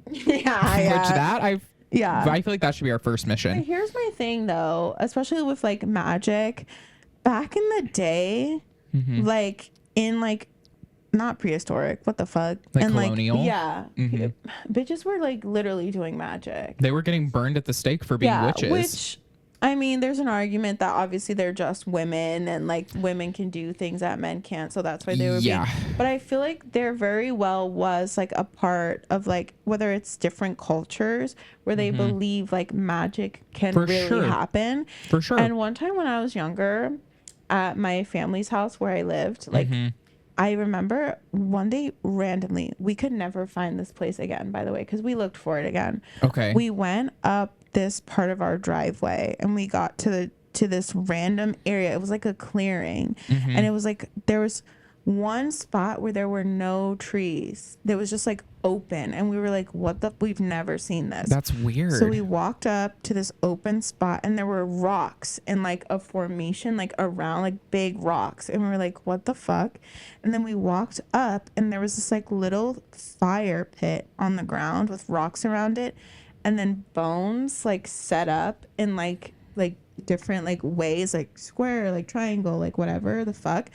I feel like that should be our first mission. Here's my thing though, especially with like magic, back in the day, like in like not prehistoric, what the fuck, like and colonial, bitches were like literally doing magic. They were getting burned at the stake for being witches. Which I mean, there's an argument that obviously they're just women and like women can do things that men can't, so that's why they were being. But I feel like there very well was like a part of like whether it's different cultures where they believe like magic can really happen. For sure. And one time when I was younger, at my family's house where I lived, like I remember one day randomly, we could never find this place again, by the way, because we looked for it again. Okay. We went up this part of our driveway and we got to this random area. It was like a clearing, and it was like there was one spot where there were no trees. There was just like open, and we were like, what the, we've never seen this. That's weird. So we walked up to this open spot and there were rocks in like a formation, like around, like big rocks, and we were like, what the fuck? And then we walked up and there was this like little fire pit on the ground with rocks around it, and then bones like set up in like different like ways, like square, like triangle, like whatever the fuck,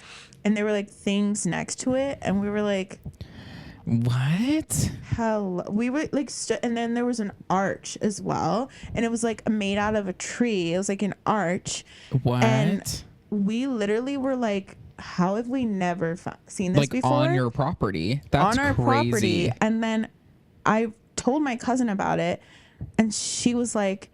and there were like things next to it, and we were like, what? Hell, we were like and then there was an arch as well, and it was like made out of a tree. It was like an arch. What? And we literally were like, how have we never seen this like before on your property? That's on our crazy. property. And then I told my cousin about it, and she was like,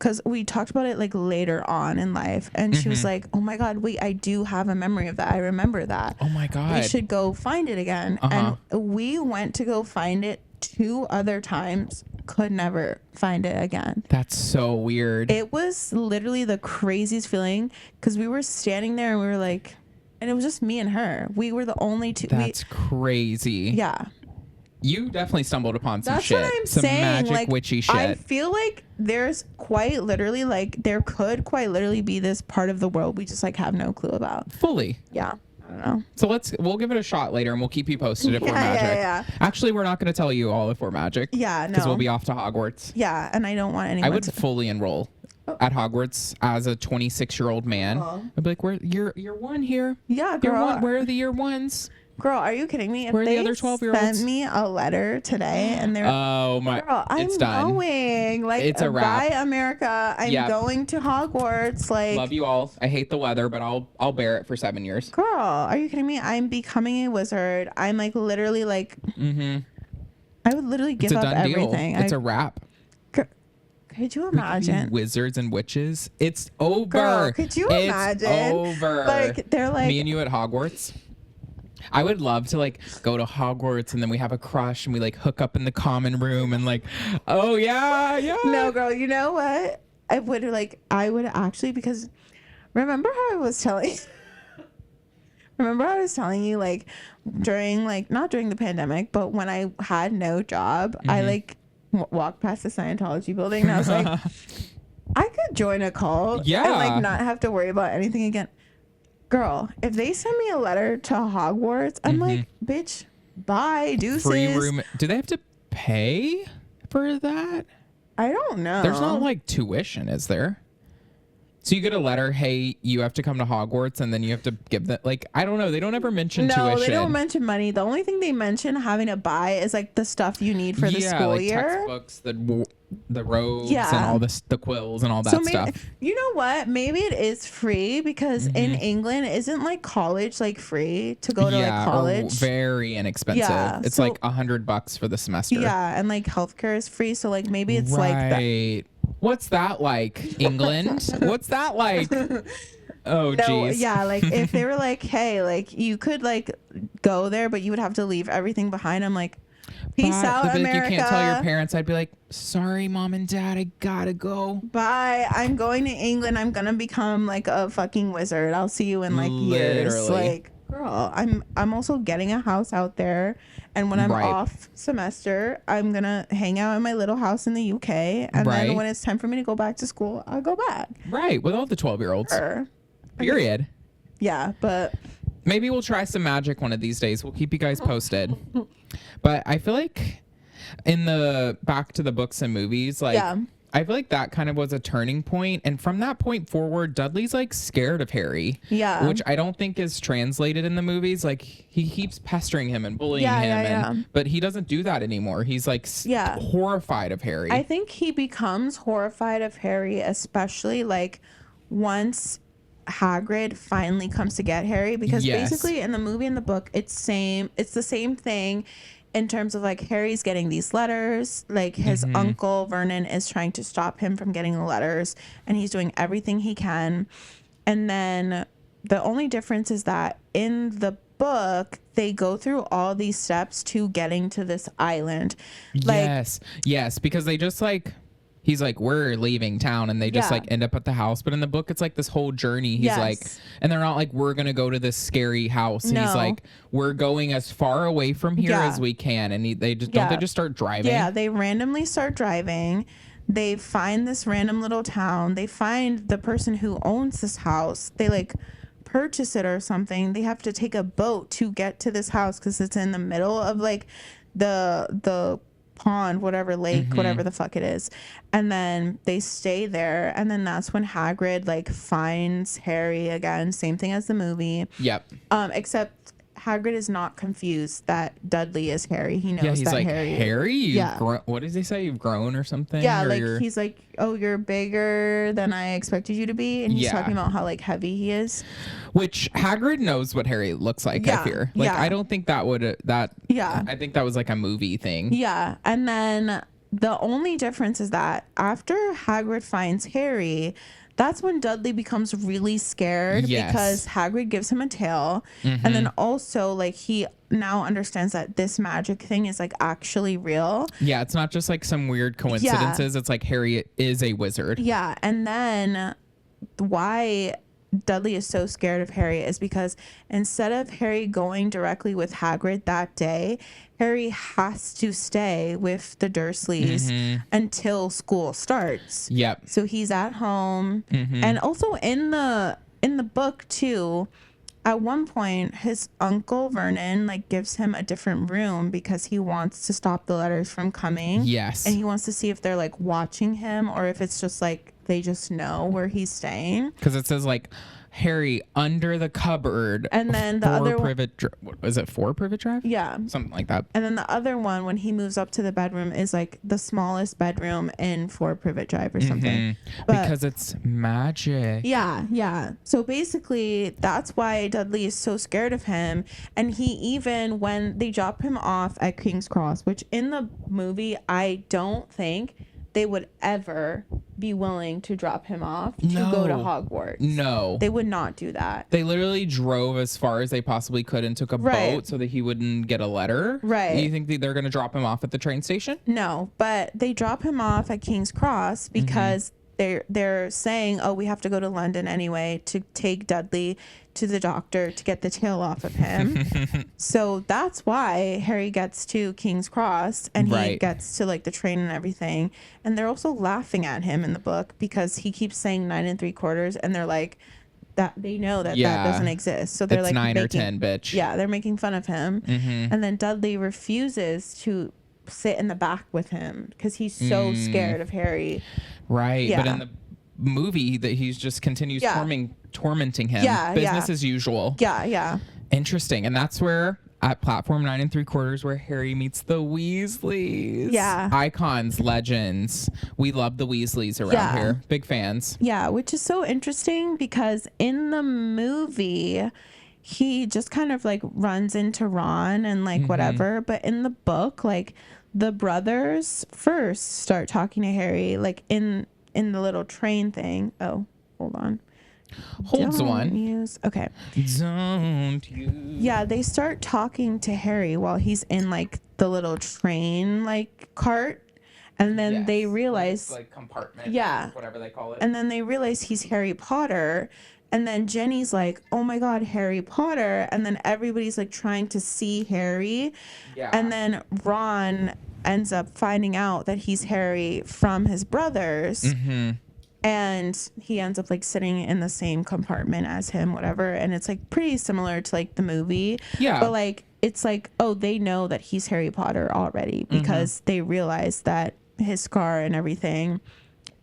because we talked about it like later on in life, and she was like, oh my God, wait, I do have a memory of that. I remember that. Oh my God. We should go find it again. And we went to go find it 2 other times, could never find it again. That's so weird. It was literally the craziest feeling, because we were standing there and we were like, and it was just me and her. We were the only 2. That's crazy. Yeah. You definitely stumbled upon some That's shit. what I'm some saying. magic Like, witchy shit. I feel like there's quite literally, like, there could quite literally be this part of the world we just like have no clue about. Fully. Yeah. I don't know. So we'll give it a shot later, and we'll keep you posted if we're magic. Yeah. Actually, we're not going to tell you all if we're magic. Yeah, no. Because we'll be off to Hogwarts. Yeah, and I don't want anyone. I would fully enroll at Hogwarts as a 26-year-old man. I'd be like, "Where year 1 here? Yeah, girl. Where are the year 1s? Girl, are you kidding me? If Where are they the other 12-year-olds? sent me a letter today and they're oh my, girl, it's I'm done. going. Like, It's a wrap. bye, America. I'm going to Hogwarts. Like, love you all. I hate the weather, but I'll bear it for 7 years. Girl, are you kidding me? I'm becoming a wizard. I'm like literally like. I would literally give up everything. It's a wrap. Could you imagine? Wizards and witches. It's over. Girl, could you imagine? It's over. Like, they're like me and you at Hogwarts. I would love to like go to Hogwarts and then we have a crush and we like hook up in the common room and like, oh yeah. No, girl, you know what? I would actually, because remember how I was telling you like during like not during the pandemic, but when I had no job, I like walked past the Scientology building and I was like, I could join a cult and like not have to worry about anything again. Girl, if they send me a letter to Hogwarts, I'm like, bitch, bye, deuces. Free room. Do they have to pay for that? I don't know. There's not like tuition, is there? So you get a letter, hey, you have to come to Hogwarts, and then you have to give that. Like, I don't know. They don't ever mention tuition. No, they don't mention money. The only thing they mention having to buy is like the stuff you need for the school like year. Textbooks, the robes, and all the quills and all that stuff. You know what? Maybe it is free because in England, isn't like college like free to go to like college? Very inexpensive. Yeah, it's like $100 for the semester. Yeah, and like healthcare is free, so like maybe it's like that. What's that like, England? What's that like? Oh, geez. Yeah, like if they were like, hey, like you could like go there, but you would have to leave everything behind. I'm like, peace out, America. You can't tell your parents. I'd be like, sorry, Mom and Dad, I gotta go. Bye. I'm going to England. I'm gonna become like a fucking wizard. I'll see you in like years. Like, girl, I'm also getting a house out there. And when I'm off semester, I'm going to hang out in my little house in the UK. And then when it's time for me to go back to school, I'll go back. Right. With all the 12-year-olds. Period. Yeah, but maybe we'll try some magic one of these days. We'll keep you guys posted. But I feel like in the back to the books and movies, like I feel like that kind of was a turning point. And from that point forward, Dudley's like scared of Harry. Yeah. Which I don't think is translated in the movies. Like he keeps pestering him and bullying him. But he doesn't do that anymore. He's like horrified of Harry. I think he becomes horrified of Harry, especially like once Hagrid finally comes to get Harry. Because basically in the movie and the book, it's the same thing. In terms of like Harry's getting these letters, like his uncle Vernon is trying to stop him from getting the letters and he's doing everything he can. And then the only difference is that in the book, they go through all these steps to getting to this island. Like, yes, because they just like, he's like, we're leaving town, and they just like end up at the house. But in the book, it's like this whole journey. He's like, and they're not like, we're gonna go to this scary house. And he's like, we're going as far away from here as we can. And they just start driving. Yeah, they randomly start driving. They find this random little town. They find the person who owns this house. They like purchase it or something. They have to take a boat to get to this house because it's in the middle of like the pond, whatever lake, whatever the fuck it is. And then they stay there, and then that's when Hagrid like finds Harry again, same thing as the movie. Except Hagrid is not confused that Dudley is Harry. He knows he's that like, Harry? What does he say? You've grown or something? Yeah, like he's like, oh, you're bigger than I expected you to be. And he's talking about how like heavy he is. Which Hagrid knows what Harry looks like, I fear. Like, I don't think that would, I think that was like a movie thing. Yeah. And then the only difference is that after Hagrid finds Harry, that's when Dudley becomes really scared because Hagrid gives him a tail. And then also, like, he now understands that this magic thing is, like, actually real. Yeah, it's not just, like, some weird coincidences. It's like Harry is a wizard. Yeah, and then why Dudley is so scared of Harry is because instead of Harry going directly with Hagrid that day, Harry has to stay with the Dursleys until school starts. Yep. So he's at home. And also in the book too, at one point his uncle Vernon like gives him a different room because he wants to stop the letters from coming. Yes. And he wants to see if they're like watching him or if it's just like they just know where he's staying. Because it says like Harry under the cupboard. And then the other privet what was it, 4 privet drive? Yeah. Something like that. And then the other one, when he moves up to the bedroom, is like the smallest bedroom in 4 privet drive or something. But, because it's magic. Yeah, yeah. So basically, that's why Dudley is so scared of him. And he even, when they drop him off at King's Cross, which in the movie, I don't think they would ever be willing to drop him off to go to Hogwarts. No. They would not do that. They literally drove as far as they possibly could and took a boat so that he wouldn't get a letter. Right. You think they're going to drop him off at the train station? No, but they drop him off at King's Cross because they're saying, oh, we have to go to London anyway to take Dudley to the doctor to get the tail off of him. So that's why Harry gets to King's Cross and he gets to like the train and everything. And they're also laughing at him in the book because he keeps saying 9 3/4 and they're like, that they know that that doesn't exist. So they're it's like 9 or 10, bitch. Yeah, they're making fun of him. And then Dudley refuses to sit in the back with him because he's so scared of Harry. Right. Yeah. But in the movie that he's just continues tormenting him. Business as usual. Yeah, yeah. Interesting. And that's where at platform 9 3/4 where Harry meets the Weasleys. Yeah. Icons, legends. We love the Weasleys around here. Big fans. Yeah, which is so interesting because in the movie he just kind of like runs into Ron and like whatever, but in the book like the brothers first start talking to Harry like in the little train thing. Oh, hold on. Holds one. Okay. Don't use. Yeah, they start talking to Harry while he's in like the little train like cart. And then they realize like compartment. Whatever they call it. And then they realize he's Harry Potter. And then Jenny's like, oh my God, Harry Potter. And then everybody's like trying to see Harry. Yeah. And then Ron ends up finding out that he's Harry from his brothers. And he ends up like sitting in the same compartment as him, whatever. And it's like pretty similar to like the movie. Yeah. But like, it's like, oh, they know that he's Harry Potter already because they realize that his scar and everything.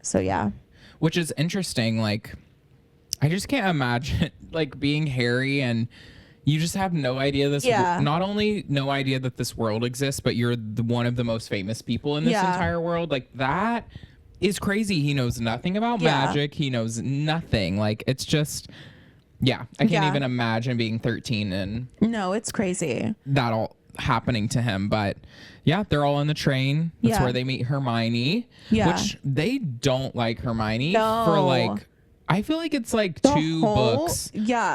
So yeah. Which is interesting. Like, I just can't imagine like being Harry and you just have no idea this. Not only no idea that this world exists, but you're one of the most famous people in this entire world. Like that is crazy. He knows nothing about magic. He knows nothing. Like it's just, I can't even imagine being 13 and no, it's crazy. That all happening to him. But yeah, they're all on the train. That's where they meet Hermione. Which they don't like Hermione for like. I feel like it's like two books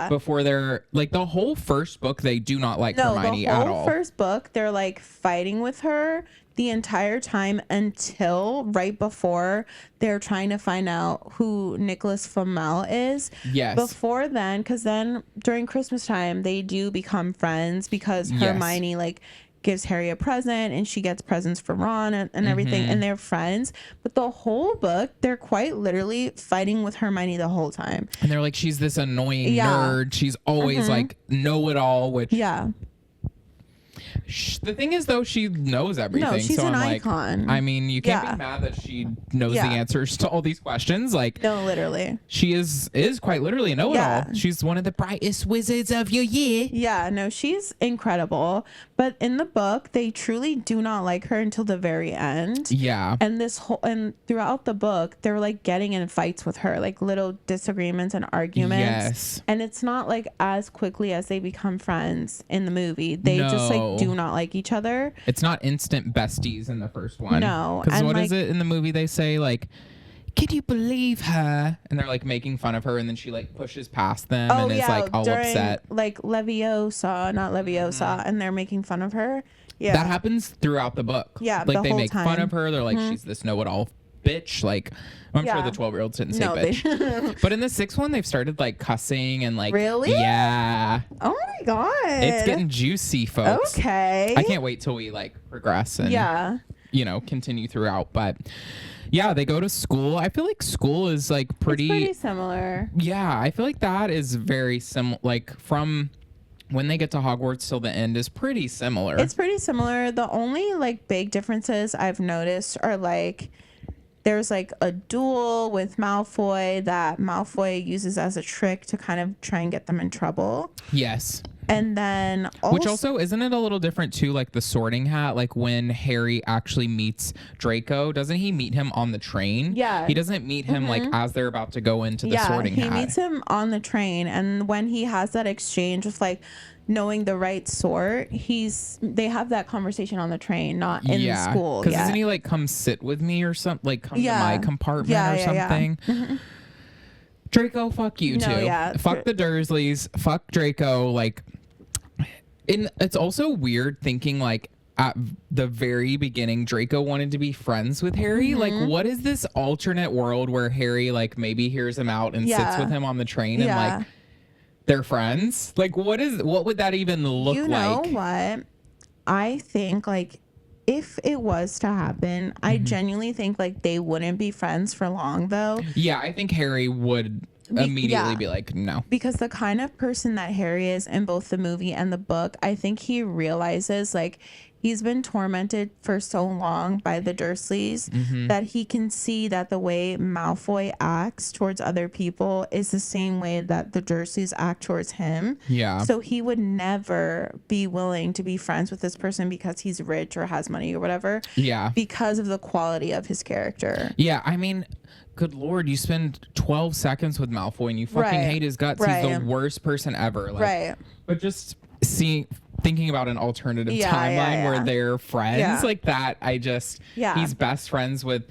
before they're like the whole first book. They do not like Hermione at all. The whole first book, they're like fighting with her the entire time until right before they're trying to find out who Nicholas Flamel is. Yes. Before then, because then during Christmas time, they do become friends because Hermione like gives Harry a present and she gets presents from Ron and everything and they're friends. But the whole book, they're quite literally fighting with Hermione the whole time. And they're like, she's this annoying nerd. She's always like know-it-all, which... Yeah. The thing is, though, she knows everything. No, she's so an I'm icon. Like, I mean, you can't be mad that she knows the answers to all these questions. Like, no, literally, she is quite literally a know-it-all. She's one of the brightest wizards of your year. Yeah, no, she's incredible. But in the book, they truly do not like her until the very end. Yeah, and throughout the book, they're like getting in fights with her, like little disagreements and arguments. Yes, and it's not like as quickly as they become friends in the movie. They just like do do not like each other. It's not instant besties in the first one. No. Because what is it in the movie they say, like, can you believe her? And they're like making fun of her, and then she like pushes past them and is like all upset. Like Leviosa, and they're making fun of her. Yeah. That happens throughout the book. Yeah. Like they make fun of her. They're like, she's this know-it-all bitch. Like, I'm sure the 12-year-olds didn't say bitch. But in the 6th one, they've started like cussing and like. Really? Yeah. Oh my God. It's getting juicy, folks. Okay. I can't wait till we like progress and continue throughout. But yeah, they go to school. I feel like school is like pretty similar. Yeah, I feel like that is very similar. Like from when they get to Hogwarts till the end is pretty similar. It's pretty similar. The only like big differences I've noticed are like there's like a duel with Malfoy that Malfoy uses as a trick to kind of try and get them in trouble. Yes. And then which also, isn't it a little different too, like the Sorting Hat, like when Harry actually meets Draco, doesn't he meet him on the train? Yeah. He doesn't meet him like as they're about to go into the Sorting Hat. He meets him on the train, and when he has that exchange with like knowing the right sort, they have that conversation on the train, not in school. Because doesn't he like come sit with me or something, like come to my compartment or something? Yeah. Draco, fuck you too. Fuck the Dursleys. Fuck Draco. Like, it's also weird thinking like at the very beginning, Draco wanted to be friends with Harry. Like, what is this alternate world where Harry like maybe hears him out and sits with him on the train and like they're friends? Like, what would that even look like? You know what? I think like if it was to happen, I genuinely think like they wouldn't be friends for long though. Yeah, I think Harry would immediately be like, no. Because the kind of person that Harry is in both the movie and the book, I think he realizes like he's been tormented for so long by the Dursleys that he can see that the way Malfoy acts towards other people is the same way that the Dursleys act towards him. Yeah. So he would never be willing to be friends with this person because he's rich or has money or whatever. Yeah. Because of the quality of his character. Yeah, I mean, good Lord, you spend 12 seconds with Malfoy and you fucking hate his guts. He's the worst person ever. Like, but just thinking about an alternative timeline where they're friends like that, he's best friends with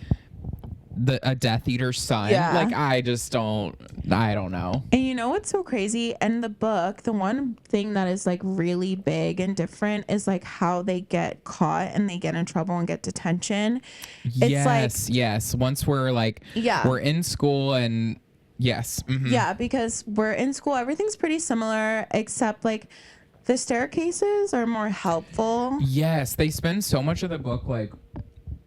a Death Eater's son. Like, I don't know. And you know what's so crazy? In the book, the one thing that is like really big and different is like how they get caught and they get in trouble and get detention. Yes. Once we're like, we're in school and yeah, because we're in school, everything's pretty similar except like the staircases are more helpful. Yes, they spend so much of the book like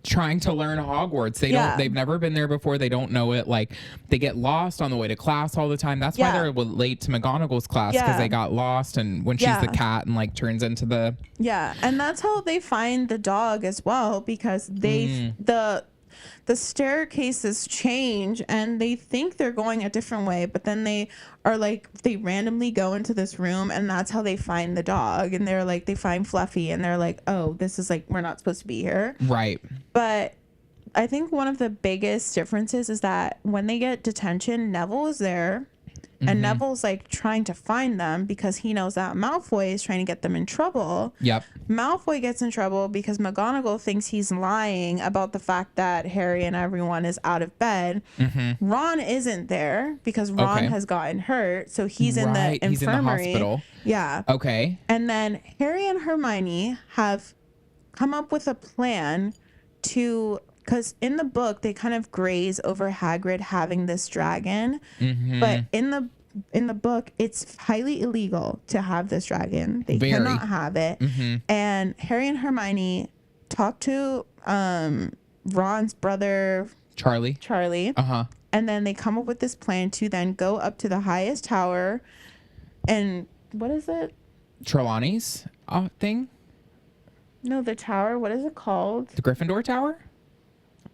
trying to learn Hogwarts. They've never been there before. They don't know it. Like, they get lost on the way to class all the time. That's why they're late to McGonagall's class, because they got lost, and when she's the cat and like turns into the and that's how they find the dog as well, because the staircases change and they think they're going a different way, but then they randomly go into this room and that's how they find the dog. And they're like, they find Fluffy and they're like, oh, this is like, we're not supposed to be here. Right. But I think one of the biggest differences is that when they get detention, Neville is there. And Neville's like trying to find them because he knows that Malfoy is trying to get them in trouble. Yep. Malfoy gets in trouble because McGonagall thinks he's lying about the fact that Harry and everyone is out of bed. Ron isn't there because Ron has gotten hurt. So he's in the infirmary. He's in the hospital. Yeah. Okay. And then Harry and Hermione have come up with a plan to... Because in the book, they kind of graze over Hagrid having this dragon. But in the book, it's highly illegal to have this dragon. They cannot have it. And Harry and Hermione talk to Ron's brother... Charlie. And then they come up with this plan to then go up to the highest tower. And what is it? Trelawney's thing? No, the tower. What is it called? The Gryffindor Tower?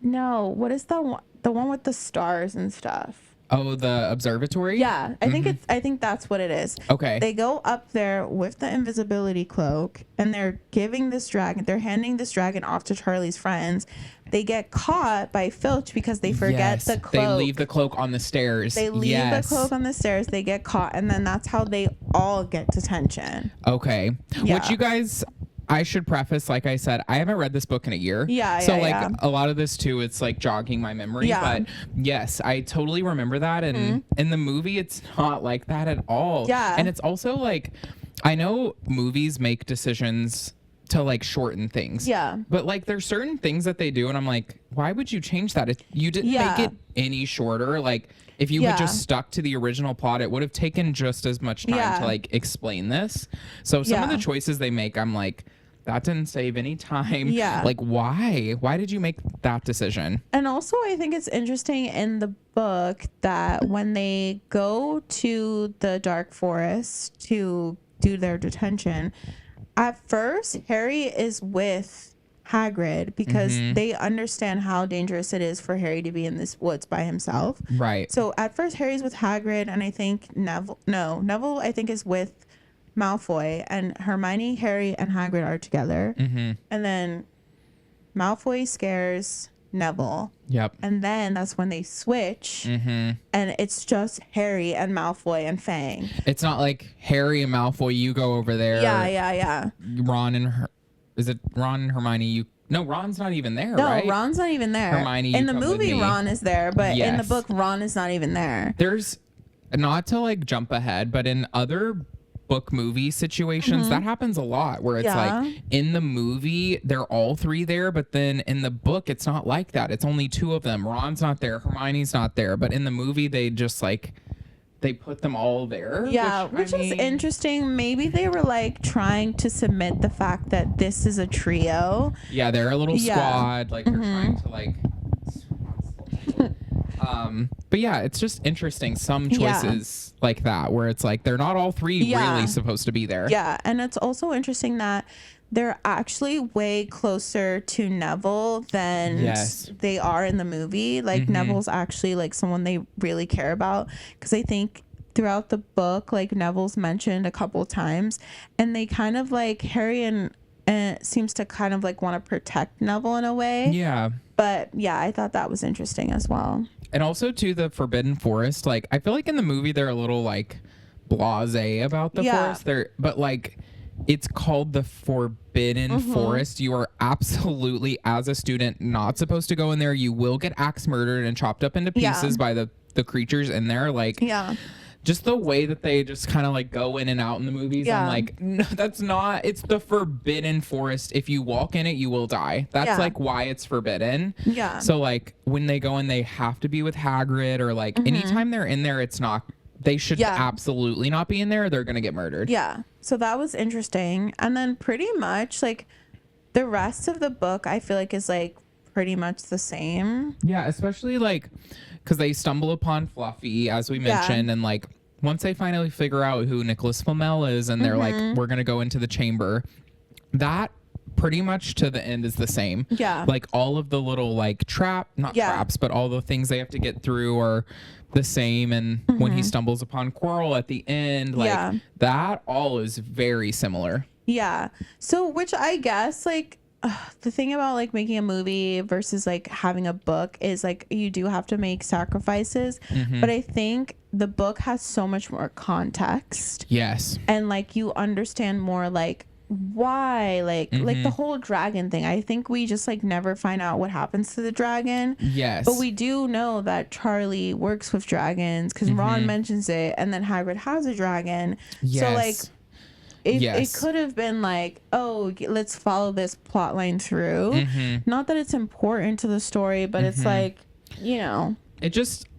No, what is the one with the stars and stuff? Oh, the observatory? Yeah, I think that's what it is. Okay. They go up there with the invisibility cloak and they're handing this dragon off to Charlie's friends. They get caught by Filch because they forget the cloak. They leave the cloak on the stairs. They leave the cloak on the stairs. They get caught, and then that's how they all get detention. Okay. Yeah. Which you guys... I should preface, like I said, I haven't read this book in a year. So like a lot of this too, it's like jogging my memory. But yes, I totally remember that. And in the movie, it's not like that at all. And it's also like, I know movies make decisions to like shorten things. But like there's certain things that they do and I'm like, why would you change that? If you didn't make it any shorter, like if you had just stuck to the original plot, it would have taken just as much time to like explain this. So some of the choices they make, I'm like, that didn't save any time. Like why did you make that decision? And also I think it's interesting in the book that when they go to the dark forest to do their detention, at first Harry is with Hagrid because they understand how dangerous it is for Harry to be in this woods by himself. So at first Harry's with Hagrid, and I think Neville I think is with Malfoy, and Hermione, Harry, and Hagrid are together. And then Malfoy scares Neville. And then that's when they switch, and it's just Harry and Malfoy and Fang. It's not like Harry and Malfoy, you go over there. Ron and is it Ron and Hermione? No, Ron's not even there, right? No, Ron's not even there. Hermione, in the movie, Ron is there, but in the book, Ron is not even there. There's, not to like jump ahead, but in other book movie situations that happens a lot where it's like in the movie they're all three there, but then in the book it's not like that. It's only two of them. Ron's not there, Hermione's not there, but in the movie they just like they put them all there. Which is interesting. Maybe they were like trying to submit the fact that this is a trio. They're a little squad, like they're trying to like but yeah, it's just interesting, some choices like that where it's like they're not all three really supposed to be there. And it's also interesting that they're actually way closer to Neville than they are in the movie. Like Neville's actually like someone they really care about, because I think throughout the book like Neville's mentioned a couple times, and they kind of like Harry and seems to kind of like want to protect Neville in a way. But I thought that was interesting as well. And also to the Forbidden Forest, like I feel like in the movie they're a little like blasé about the forest. But like it's called the Forbidden Forest. You are absolutely, as a student, not supposed to go in there. You will get axe murdered and chopped up into pieces by the creatures in there. Like just the way that they just kind of like go in and out in the movies. I'm like, no, that's not, it's the Forbidden Forest. If you walk in it, you will die. That's like why it's forbidden. So like when they go in, they have to be with Hagrid, or like anytime they're in there, it's not, they should absolutely not be in there. They're going to get murdered. So that was interesting. And then pretty much like the rest of the book, I feel like is like pretty much the same. Especially like, because they stumble upon Fluffy, as we mentioned, and like once they finally figure out who Nicholas Flamel is, and they're like, we're gonna go into the chamber, that pretty much to the end is the same. Like all of the little like traps, but all the things they have to get through are the same. And when he stumbles upon Quirrell at the end, like that all is very similar. So which I guess like the thing about like making a movie versus like having a book is like you do have to make sacrifices, but I think the book has so much more context. And like you understand more like why, like the whole dragon thing. I think we just like never find out what happens to the dragon. But we do know that Charlie works with dragons because Ron mentions it, and then Hagrid has a dragon. So like it could have been like, oh, let's follow this plot line through. Not that it's important to the story, but it's like, you know,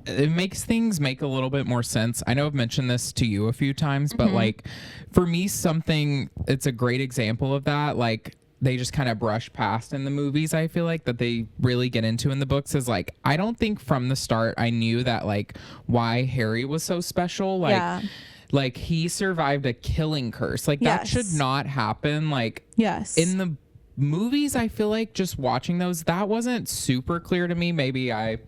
it makes things make a little bit more sense. I know I've mentioned this to you a few times, but like for me, it's a great example of that. Like they just kind of brush past in the movies. I feel like that they really get into in the books is like, I don't think from the start I knew that like why Harry was so special. Like, like he survived a killing curse. Like that should not happen. Like in the movies, I feel like just watching those, that wasn't super clear to me. Maybe I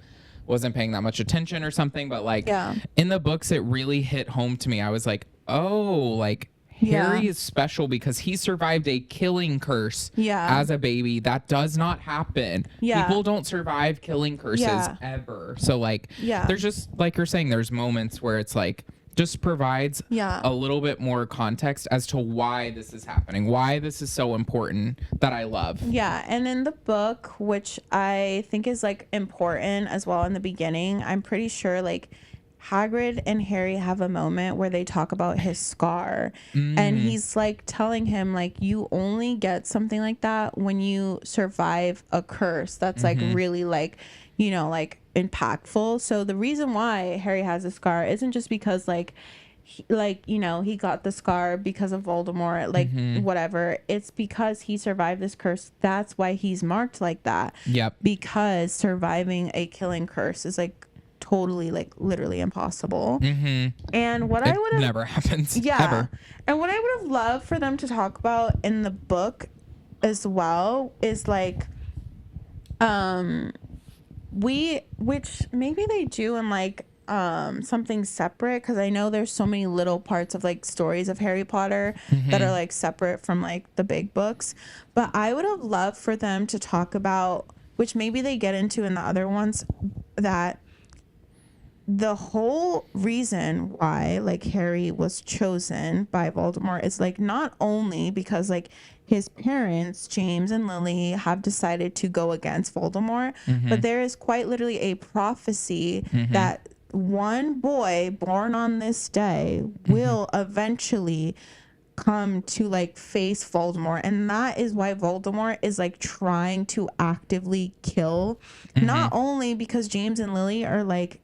wasn't paying that much attention or something, but like in the books, it really hit home to me. I was like, oh, like Harry is special because he survived a killing curse as a baby. That does not happen. People don't survive killing curses ever. So like there's just like you're saying, there's moments where it's like just provides a little bit more context as to why this is happening, why this is so important, that I love. Yeah, and in the book, which I think is like important as well in the beginning, I'm pretty sure like Hagrid and Harry have a moment where they talk about his scar, and he's like telling him like, you only get something like that when you survive a curse that's like really like, you know, like impactful. So the reason why Harry has a scar isn't just because like you know, he got the scar because of Voldemort, like whatever. It's because he survived this curse. That's why he's marked like that. Yep. Because surviving a killing curse is like totally like literally impossible. And what I would have never happens. Yeah. Ever. And what I would have loved for them to talk about in the book as well is like which maybe they do in like something separate, because I know there's so many little parts of like stories of Harry Potter that are like separate from like the big books, but I would have loved for them to talk about, which maybe they get into in the other ones, that the whole reason why like Harry was chosen by Voldemort is like not only because like his parents, James and Lily, have decided to go against Voldemort, but there is quite literally a prophecy that one boy born on this day will eventually come to like face Voldemort, and that is why Voldemort is like trying to actively kill, not only because James and Lily are like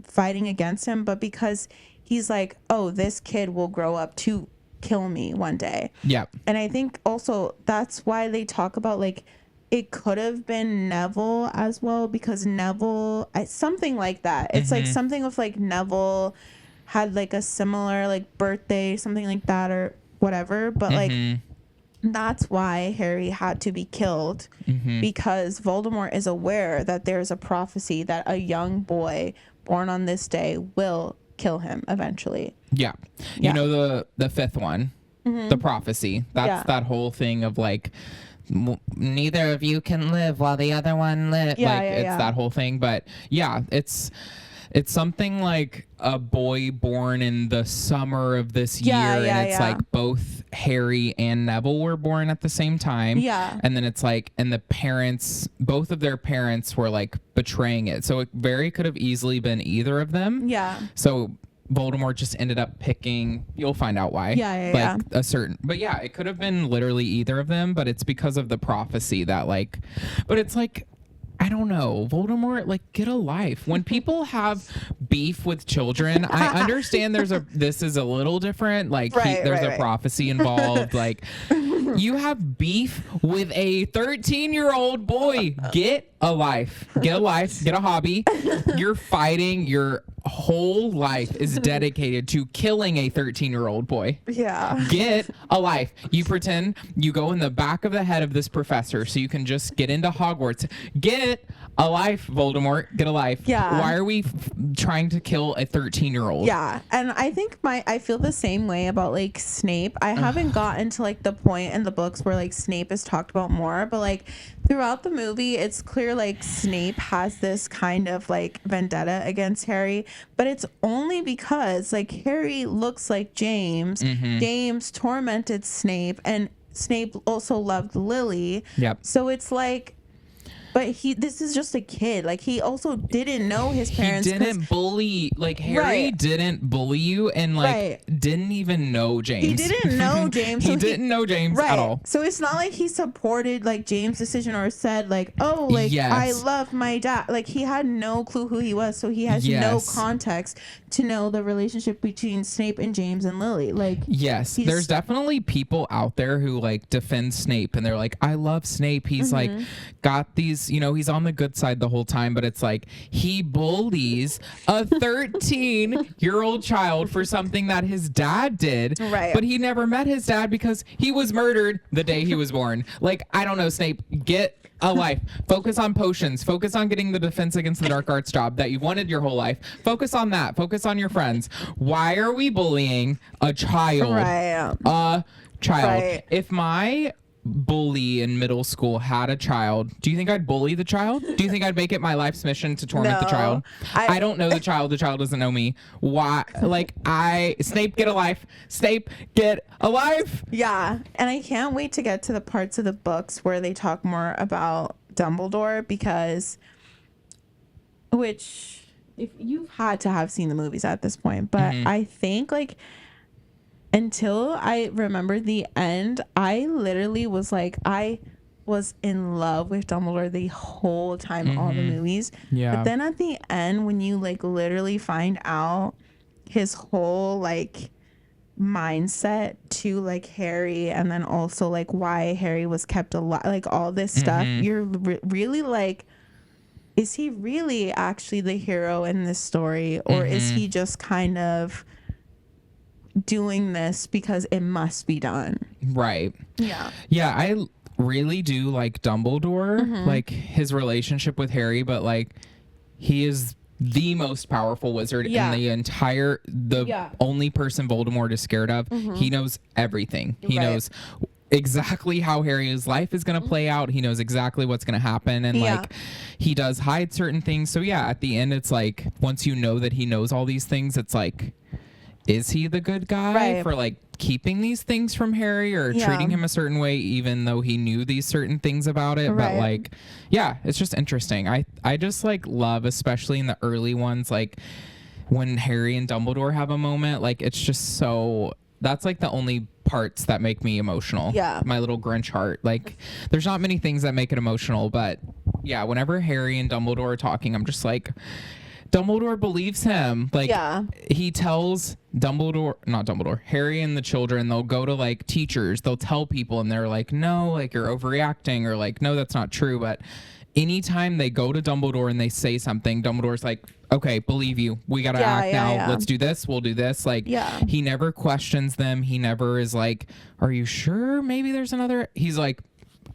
fighting against him, but because he's like, oh, this kid will grow up to kill me one day. Yeah. And I think also that's why they talk about like it could have been Neville as well, because Neville, something like that. It's like something with like Neville had like a similar like birthday, something like that or whatever, but like that's why Harry had to be killed, because Voldemort is aware that there's a prophecy that a young boy born on this day will kill him eventually. Yeah. You know, the fifth one, the prophecy, that's that whole thing of like, neither of you can live while the other one lives. It's that whole thing. But yeah, it's something like a boy born in the summer of this year, and it's like both Harry and Neville were born at the same time. Yeah. And then it's like, and the parents, both of their parents were like betraying it. So it very could have easily been either of them. Yeah. So Voldemort just ended up picking, you'll find out why. A certain, but yeah, it could have been literally either of them, but it's because of the prophecy that like, but it's like, I don't know, Voldemort, like, get a life. When people have beef with children, I understand this is a little different. Like, there's a prophecy involved. Like, you have beef with a 13-year-old boy. Get a life. Get a life. Get a hobby. You're fighting. Your whole life is dedicated to killing a 13-year-old boy. Yeah. Get a life. You pretend you go in the back of the head of this professor so you can just get into Hogwarts. Get a life, Voldemort. Get a life. Yeah. Why are we trying to kill a 13-year-old? Yeah. And I think I feel the same way about like Snape. I haven't gotten to like the point in the books where like Snape is talked about more, but like throughout the movie, it's clear like Snape has this kind of like vendetta against Harry, but it's only because like Harry looks like James. James tormented Snape, and Snape also loved Lily. Yep. So it's like, but this is just a kid. Like, he also didn't know his parents. He didn't bully, like, Harry didn't bully you, and like didn't even know James. He didn't know James. He didn't know James at all. So it's not like he supported like James' decision or said like, oh, like I love my dad. Like, he had no clue who he was, so he has no context to know the relationship between Snape and James and Lily. Like, there's definitely people out there who like defend Snape, and they're like, I love Snape. He's like got these, you know, he's on the good side the whole time, but it's like he bullies a 13-year-old child for something that his dad did. Right. But he never met his dad because he was murdered the day he was born. Like, I don't know, Snape, get a life. Focus on potions. Focus on getting the Defense Against the Dark Arts job that you've wanted your whole life. Focus on that. Focus on your friends. Why are we bullying a child? Right. A child. Right. If my bully in middle school had a child, do you think I'd bully the child? Do you think I'd make it my life's mission to torment the child? I don't know the child doesn't know me. Why? Like, Snape, get alive. Snape, get alive. Yeah, and I can't wait to get to the parts of the books where they talk more about Dumbledore, because, which, if you've had to have seen the movies at this point, but I think, like, until I remember the end, I literally was like, I was in love with Dumbledore the whole time, all the movies. Yeah. But then at the end, when you like literally find out his whole like mindset to like Harry, and then also like why Harry was kept alive, like all this stuff, you're really like, is he really actually the hero in this story, or is he just kind of doing this because it must be done? Right. Yeah. Yeah, I really do like Dumbledore, like his relationship with Harry, but like he is the most powerful wizard in the entire, only person Voldemort is scared of. He knows everything. He knows exactly how Harry's life is going to play out. He knows exactly what's going to happen, and like he does hide certain things. So yeah, at the end it's like, once you know that he knows all these things, it's like, is he the good guy for like keeping these things from Harry, or treating him a certain way even though he knew these certain things about it? But like, yeah, it's just interesting. I just like love, especially in the early ones, like when Harry and Dumbledore have a moment, like it's just so, that's like the only parts that make me emotional. Yeah. My little Grinch heart. Like, there's not many things that make it emotional, but yeah, whenever Harry and Dumbledore are talking, I'm just like, Dumbledore believes him. Like, he tells Harry and the children, they'll go to like teachers, they'll tell people, and they're like, no, like you're overreacting, or like, no, that's not true. But anytime they go to Dumbledore and they say something, Dumbledore's like, okay, believe you. We got to act now. Let's do this. We'll do this. Like, he never questions them. He never is like, are you sure maybe there's another? He's like,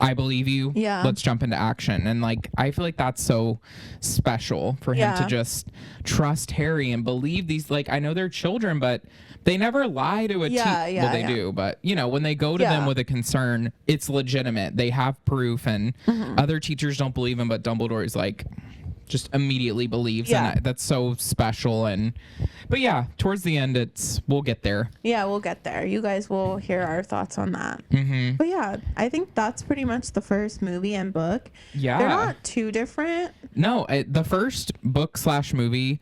I believe you. Yeah. Let's jump into action. And like, I feel like that's so special for him to just trust Harry and believe these, like, I know they're children, but they never lie to a teacher. Well, they do, but you know, when they go to them with a concern, it's legitimate. They have proof, and other teachers don't believe him, but Dumbledore is like, just immediately believes, and that's so special. And but yeah, towards the end, we'll get there. Yeah, we'll get there. You guys will hear our thoughts on that. But yeah, I think that's pretty much the first movie and book. Yeah, they're not too different. No, the first book / movie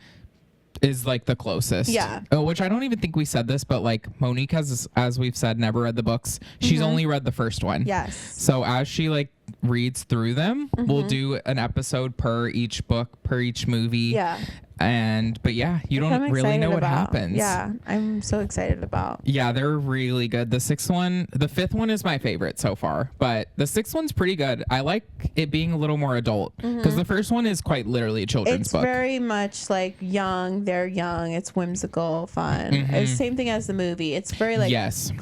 is like the closest. Yeah. Oh, which I don't even think we said this, but like Monique has, as we've said, never read the books. She's only read the first one. Yes. So as she like reads through them, we'll do an episode per each book, per each movie. Yeah. But yeah, you don't really know what happens. Yeah, I'm so excited about. Yeah, they're really good. The fifth one is my favorite so far, but the sixth one's pretty good. I like it being a little more adult, because the first one is quite literally a children's book. It's very much like young. They're young. It's whimsical, fun. It's the same thing as the movie. It's very like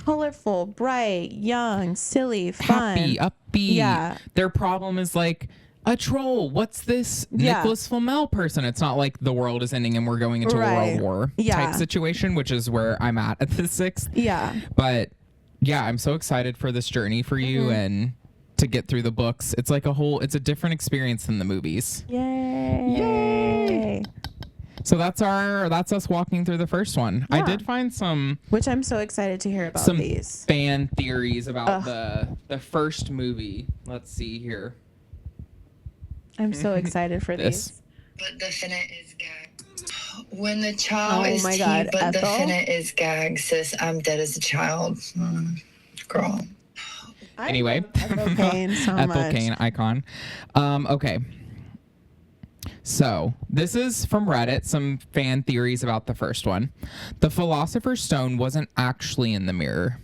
colorful, bright, young, silly, fun, happy, upbeat. Yeah. Their problem is like, a troll. What's this Nicholas Flamel person? It's not like the world is ending and we're going into a world war type situation, which is where I'm at the sixth. Yeah. But yeah, I'm so excited for this journey for you and to get through the books. It's like it's a different experience than the movies. Yay. Yay. So that's us walking through the first one. Yeah. I did find some, which I'm so excited to hear about, some these fan theories about the first movie. Let's see here. I'm so excited for these. But the finnet is gag. When the child is tea, but the finnet is gag, sis, I'm dead as a child. Girl. Anyway. Ethel Kane so much. Ethel Kane, icon. Okay. So this is from Reddit, some fan theories about the first one. The Philosopher's Stone wasn't actually in the mirror.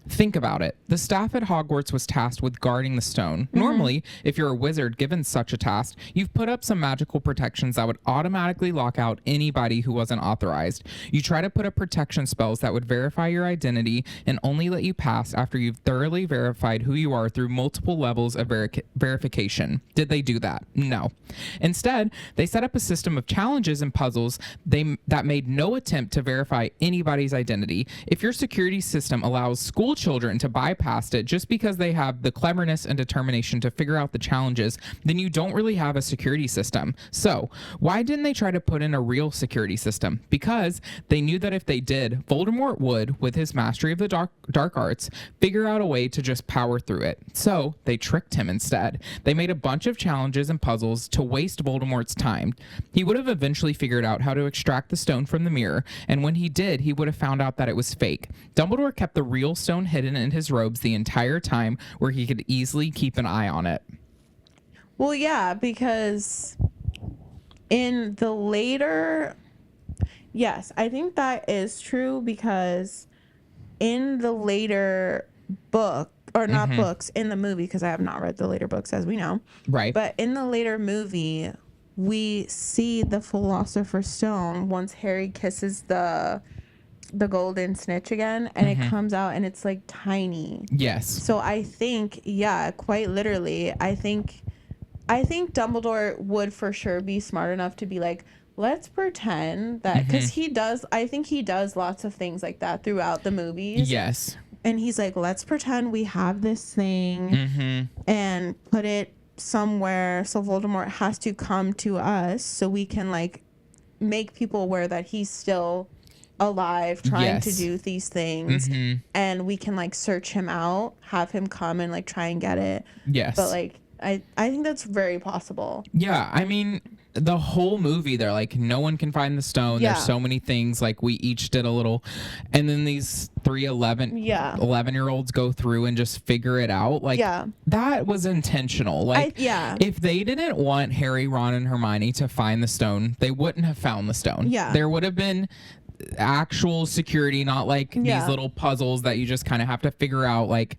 Think about it. The staff at Hogwarts was tasked with guarding the stone. Normally, if you're a wizard given such a task, you've put up some magical protections that would automatically lock out anybody who wasn't authorized. You try to put up protection spells that would verify your identity and only let you pass after you've thoroughly verified who you are through multiple levels of verification. Did they do that? No. Instead, they set up a system of challenges and puzzles that made no attempt to verify anybody's identity. If your security system allows school school children to bypass it just because they have the cleverness and determination to figure out the challenges, then you don't really have a security system. So why didn't they try to put in a real security system? Because they knew that if they did, Voldemort would, with his mastery of the dark arts, figure out a way to just power through it. So they tricked him instead. They made a bunch of challenges and puzzles to waste Voldemort's time. He would have eventually figured out how to extract the stone from the mirror, and when he did, he would have found out that it was fake. Dumbledore kept the real stone hidden in his robes the entire time, where he could easily keep an eye on it. Well, yeah, because in the later... Yes, I think that is true, because in the later book, or not books, in the movie, because I have not read the later books, as we know. Right. But in the later movie, we see the Philosopher's Stone once Harry kisses the golden snitch again, and it comes out and it's like tiny. Yes. So I think, yeah, quite literally, I think Dumbledore would for sure be smart enough to be like, let's pretend that, because I think he does lots of things like that throughout the movies. Yes. And he's like, let's pretend we have this thing and put it somewhere, so Voldemort has to come to us so we can like make people aware that he's still alive trying to do these things, and we can like search him out, have him come and like try and get it. Yes. But like I think that's very possible. Yeah, I mean, the whole movie, they're like, no one can find the stone. Yeah. There's so many things. Like, we each did a little, and then these 11-year-olds go through and just figure it out. Like, that was intentional. Like, if they didn't want Harry, Ron, and Hermione to find the stone, they wouldn't have found the stone. Yeah. There would have been actual security, not like these little puzzles that you just kind of have to figure out. Like,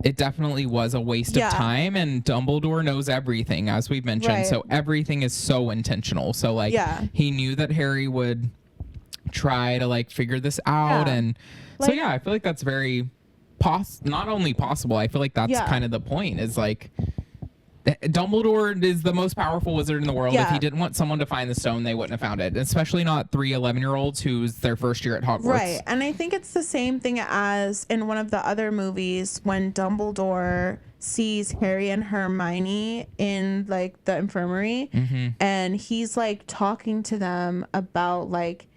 it definitely was a waste of time, and Dumbledore knows everything, as we've mentioned. So everything is so intentional. So like he knew that Harry would try to like figure this out, and like, so I feel like that's very not only possible, I feel like that's kind of the point, is like Dumbledore is the most powerful wizard in the world. If he didn't want someone to find the stone, they wouldn't have found it. Especially not 11-year-olds who's their first year at Hogwarts. Right. And I think it's the same thing as in one of the other movies when Dumbledore sees Harry and Hermione in like the infirmary, and he's like talking to them about like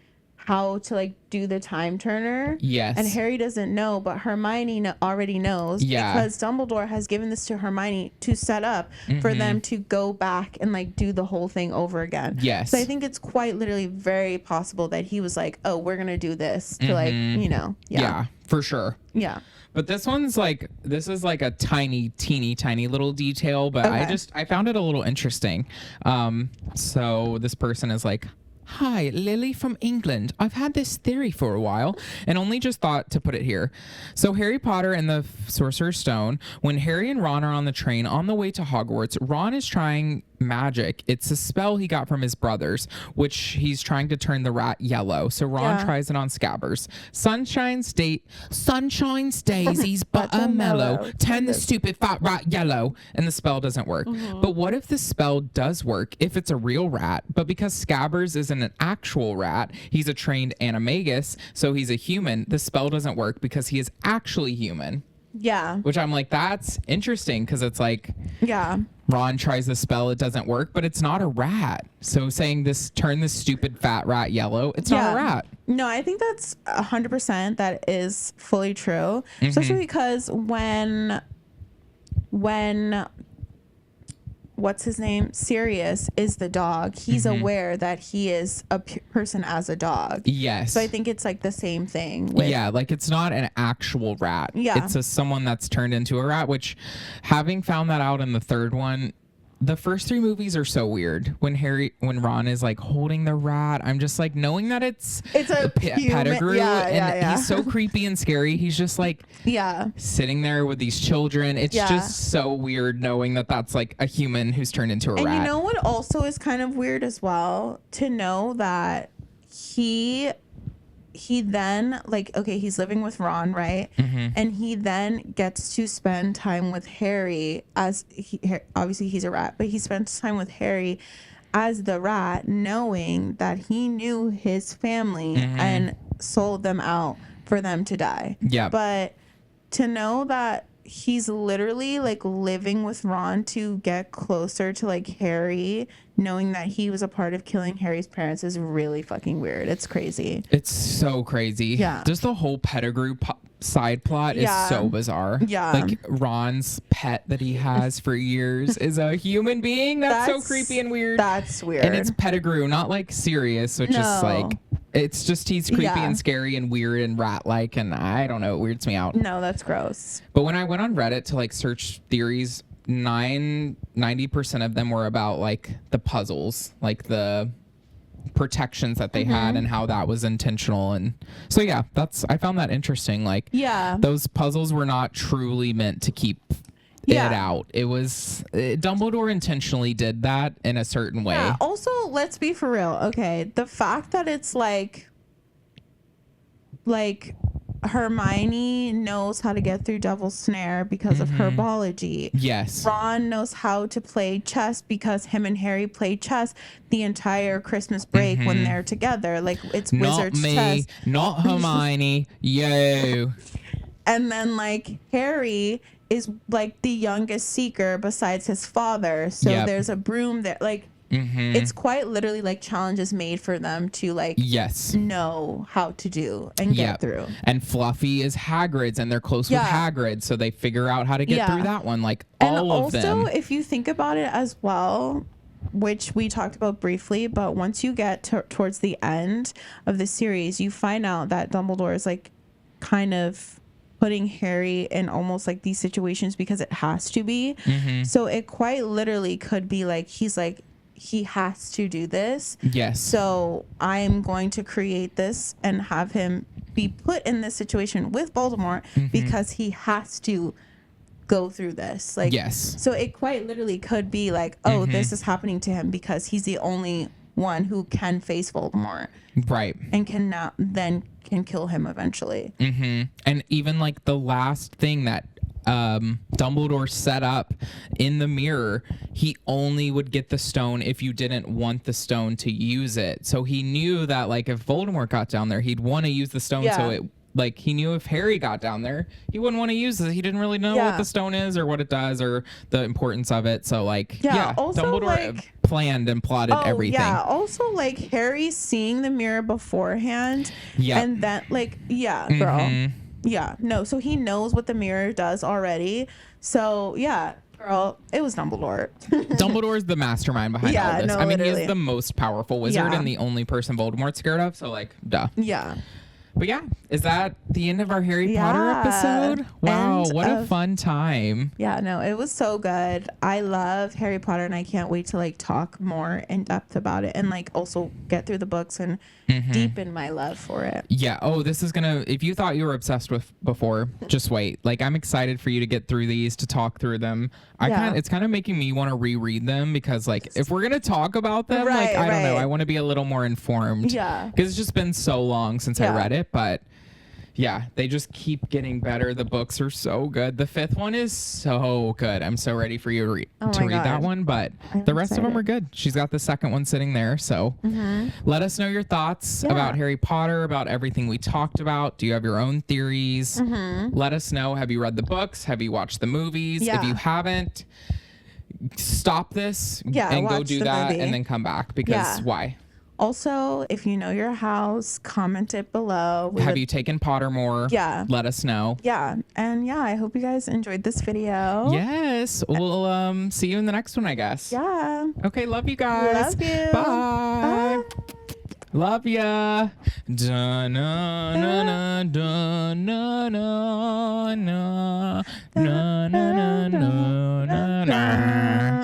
how to like do the time turner. Yes. And Harry doesn't know, but Hermione already knows, because Dumbledore has given this to Hermione to set up for them to go back and like do the whole thing over again. Yes. So I think it's quite literally very possible that he was like, oh, we're gonna do this to like, you know. Yeah, for sure. Yeah. But this one's like, this is like a teeny tiny little detail, but I found it a little interesting. So this person is like, "Hi, Lily from England. I've had this theory for a while and only just thought to put it here. So Harry Potter and the Sorcerer's Stone, when Harry and Ron are on the train on the way to Hogwarts, Ron is trying magic. It's a spell he got from his brothers, which he's trying to turn the rat yellow. So Ron tries it on Scabbers. Sunshines daisies buttermellow. Turn the stupid fat rat yellow. And the spell doesn't work. But what if the spell does work if it's a real rat? But because Scabbers isn't an actual rat, he's a trained animagus, so he's a human. The spell doesn't work because he is actually human." Yeah. Which I'm like, that's interesting, because it's like, Ron tries the spell, it doesn't work, but it's not a rat. So saying this, turn this stupid fat rat yellow, it's not a rat. No, I think that's 100%. That is fully true. Especially because when what's his name? Sirius is the dog. He's aware that he is a person as a dog. Yes. So I think it's like the same thing. Like it's not an actual rat. Yeah. It's someone that's turned into a rat, which, having found that out in the third one, the first three movies are so weird. When Ron is like holding the rat, I'm just like, knowing that it's a Pettigrew, he's so creepy and scary. He's just like sitting there with these children. It's just so weird knowing that that's like a human who's turned into a rat. And you know what also is kind of weird as well? To know that he then, like, okay, he's living with Ron, right? And he then gets to spend time with Harry obviously he's a rat, but he spends time with Harry as the rat, knowing that he knew his family and sold them out for them to die. Yeah. But to know that he's literally like living with Ron to get closer to like Harry, knowing that he was a part of killing Harry's parents is really fucking weird. It's crazy. It's so crazy. Yeah. Just the whole Pettigrew side plot is so bizarre. Yeah. Like Ron's pet that he has for years is a human being. That's so creepy and weird. That's weird. And it's Pettigrew, not like Sirius, which is like, it's just he's creepy and scary and weird and rat-like, and I don't know, it weirds me out. No, that's gross. But when I went on Reddit to like search theories, 90% of them were about like the puzzles, like the protections that they had and how that was intentional. And so yeah, I found that interesting. Like those puzzles were not truly meant to keep it out. It was Dumbledore intentionally did that in a certain way. Also, let's be for real. Okay, the fact that it's like Hermione knows how to get through Devil's Snare because of herbology. Yes. Ron knows how to play chess because him and Harry play chess the entire Christmas break when they're together. Like, it's wizard's chess. Not me, not Hermione. Yo. And then, like, Harry is, like, the youngest seeker besides his father. So there's a broom that, like, it's quite literally like challenges made for them to like know how to do and get through. And Fluffy is Hagrid's, and they're close with Hagrid, so they figure out how to get through that one. Like all of them. And also, if you think about it as well, which we talked about briefly, but once you get towards the end of the series, you find out that Dumbledore is like kind of putting Harry in almost like these situations because it has to be. So it quite literally could be like he's like, he has to do this. Yes. So I'm going to create this and have him be put in this situation with Voldemort because he has to go through this. Like, so it quite literally could be like, oh, this is happening to him because he's the only one who can face Voldemort. Right. And can kill him eventually. And even like the last thing that Dumbledore set up in the mirror, he only would get the stone if you didn't want the stone to use it. So he knew that like if Voldemort got down there, he'd want to use the stone. So it like he knew if Harry got down there, he wouldn't want to use it. He didn't really know what the stone is or what it does or the importance of it. So like also, Dumbledore like, planned and plotted everything. Also like Harry seeing the mirror beforehand and then like girl. Yeah, no, so he knows what the mirror does already. So, yeah, girl, it was Dumbledore. Dumbledore is the mastermind behind all this. No, I mean, literally. he is the most powerful wizard and the only person Voldemort's scared of. So, like, duh. Yeah. But yeah, is that the end of our Harry Potter episode? Wow, what a fun time. Yeah, no, it was so good. I love Harry Potter and I can't wait to like talk more in depth about it and like also get through the books and deepen my love for it. Yeah, this is gonna, if you thought you were obsessed with before, just wait. Like, I'm excited for you to get through these, to talk through them. It's kind of making me want to reread them because like if we're gonna talk about them, I don't know, I want to be a little more informed. Yeah. Because it's just been so long since I read it, but yeah, they just keep getting better. The books are so good. The 5th one is so good. I'm so ready for you to read that one, but the rest of them are good. She's got the 2nd one sitting there. So let us know your thoughts about Harry Potter, about everything we talked about. Do you have your own theories? Let us know. Have you read the books? Have you watched the movies? If you haven't, stop this and go do that movie. And then come back because why? Also, if you know your house, comment it below. Have you taken Pottermore? Yeah. Let us know. Yeah. And I hope you guys enjoyed this video. Yes. We'll see you in the next one, I guess. Yeah. Okay. Love you guys. Love you. Bye. Love ya. Da na na na da na na na na na na na na.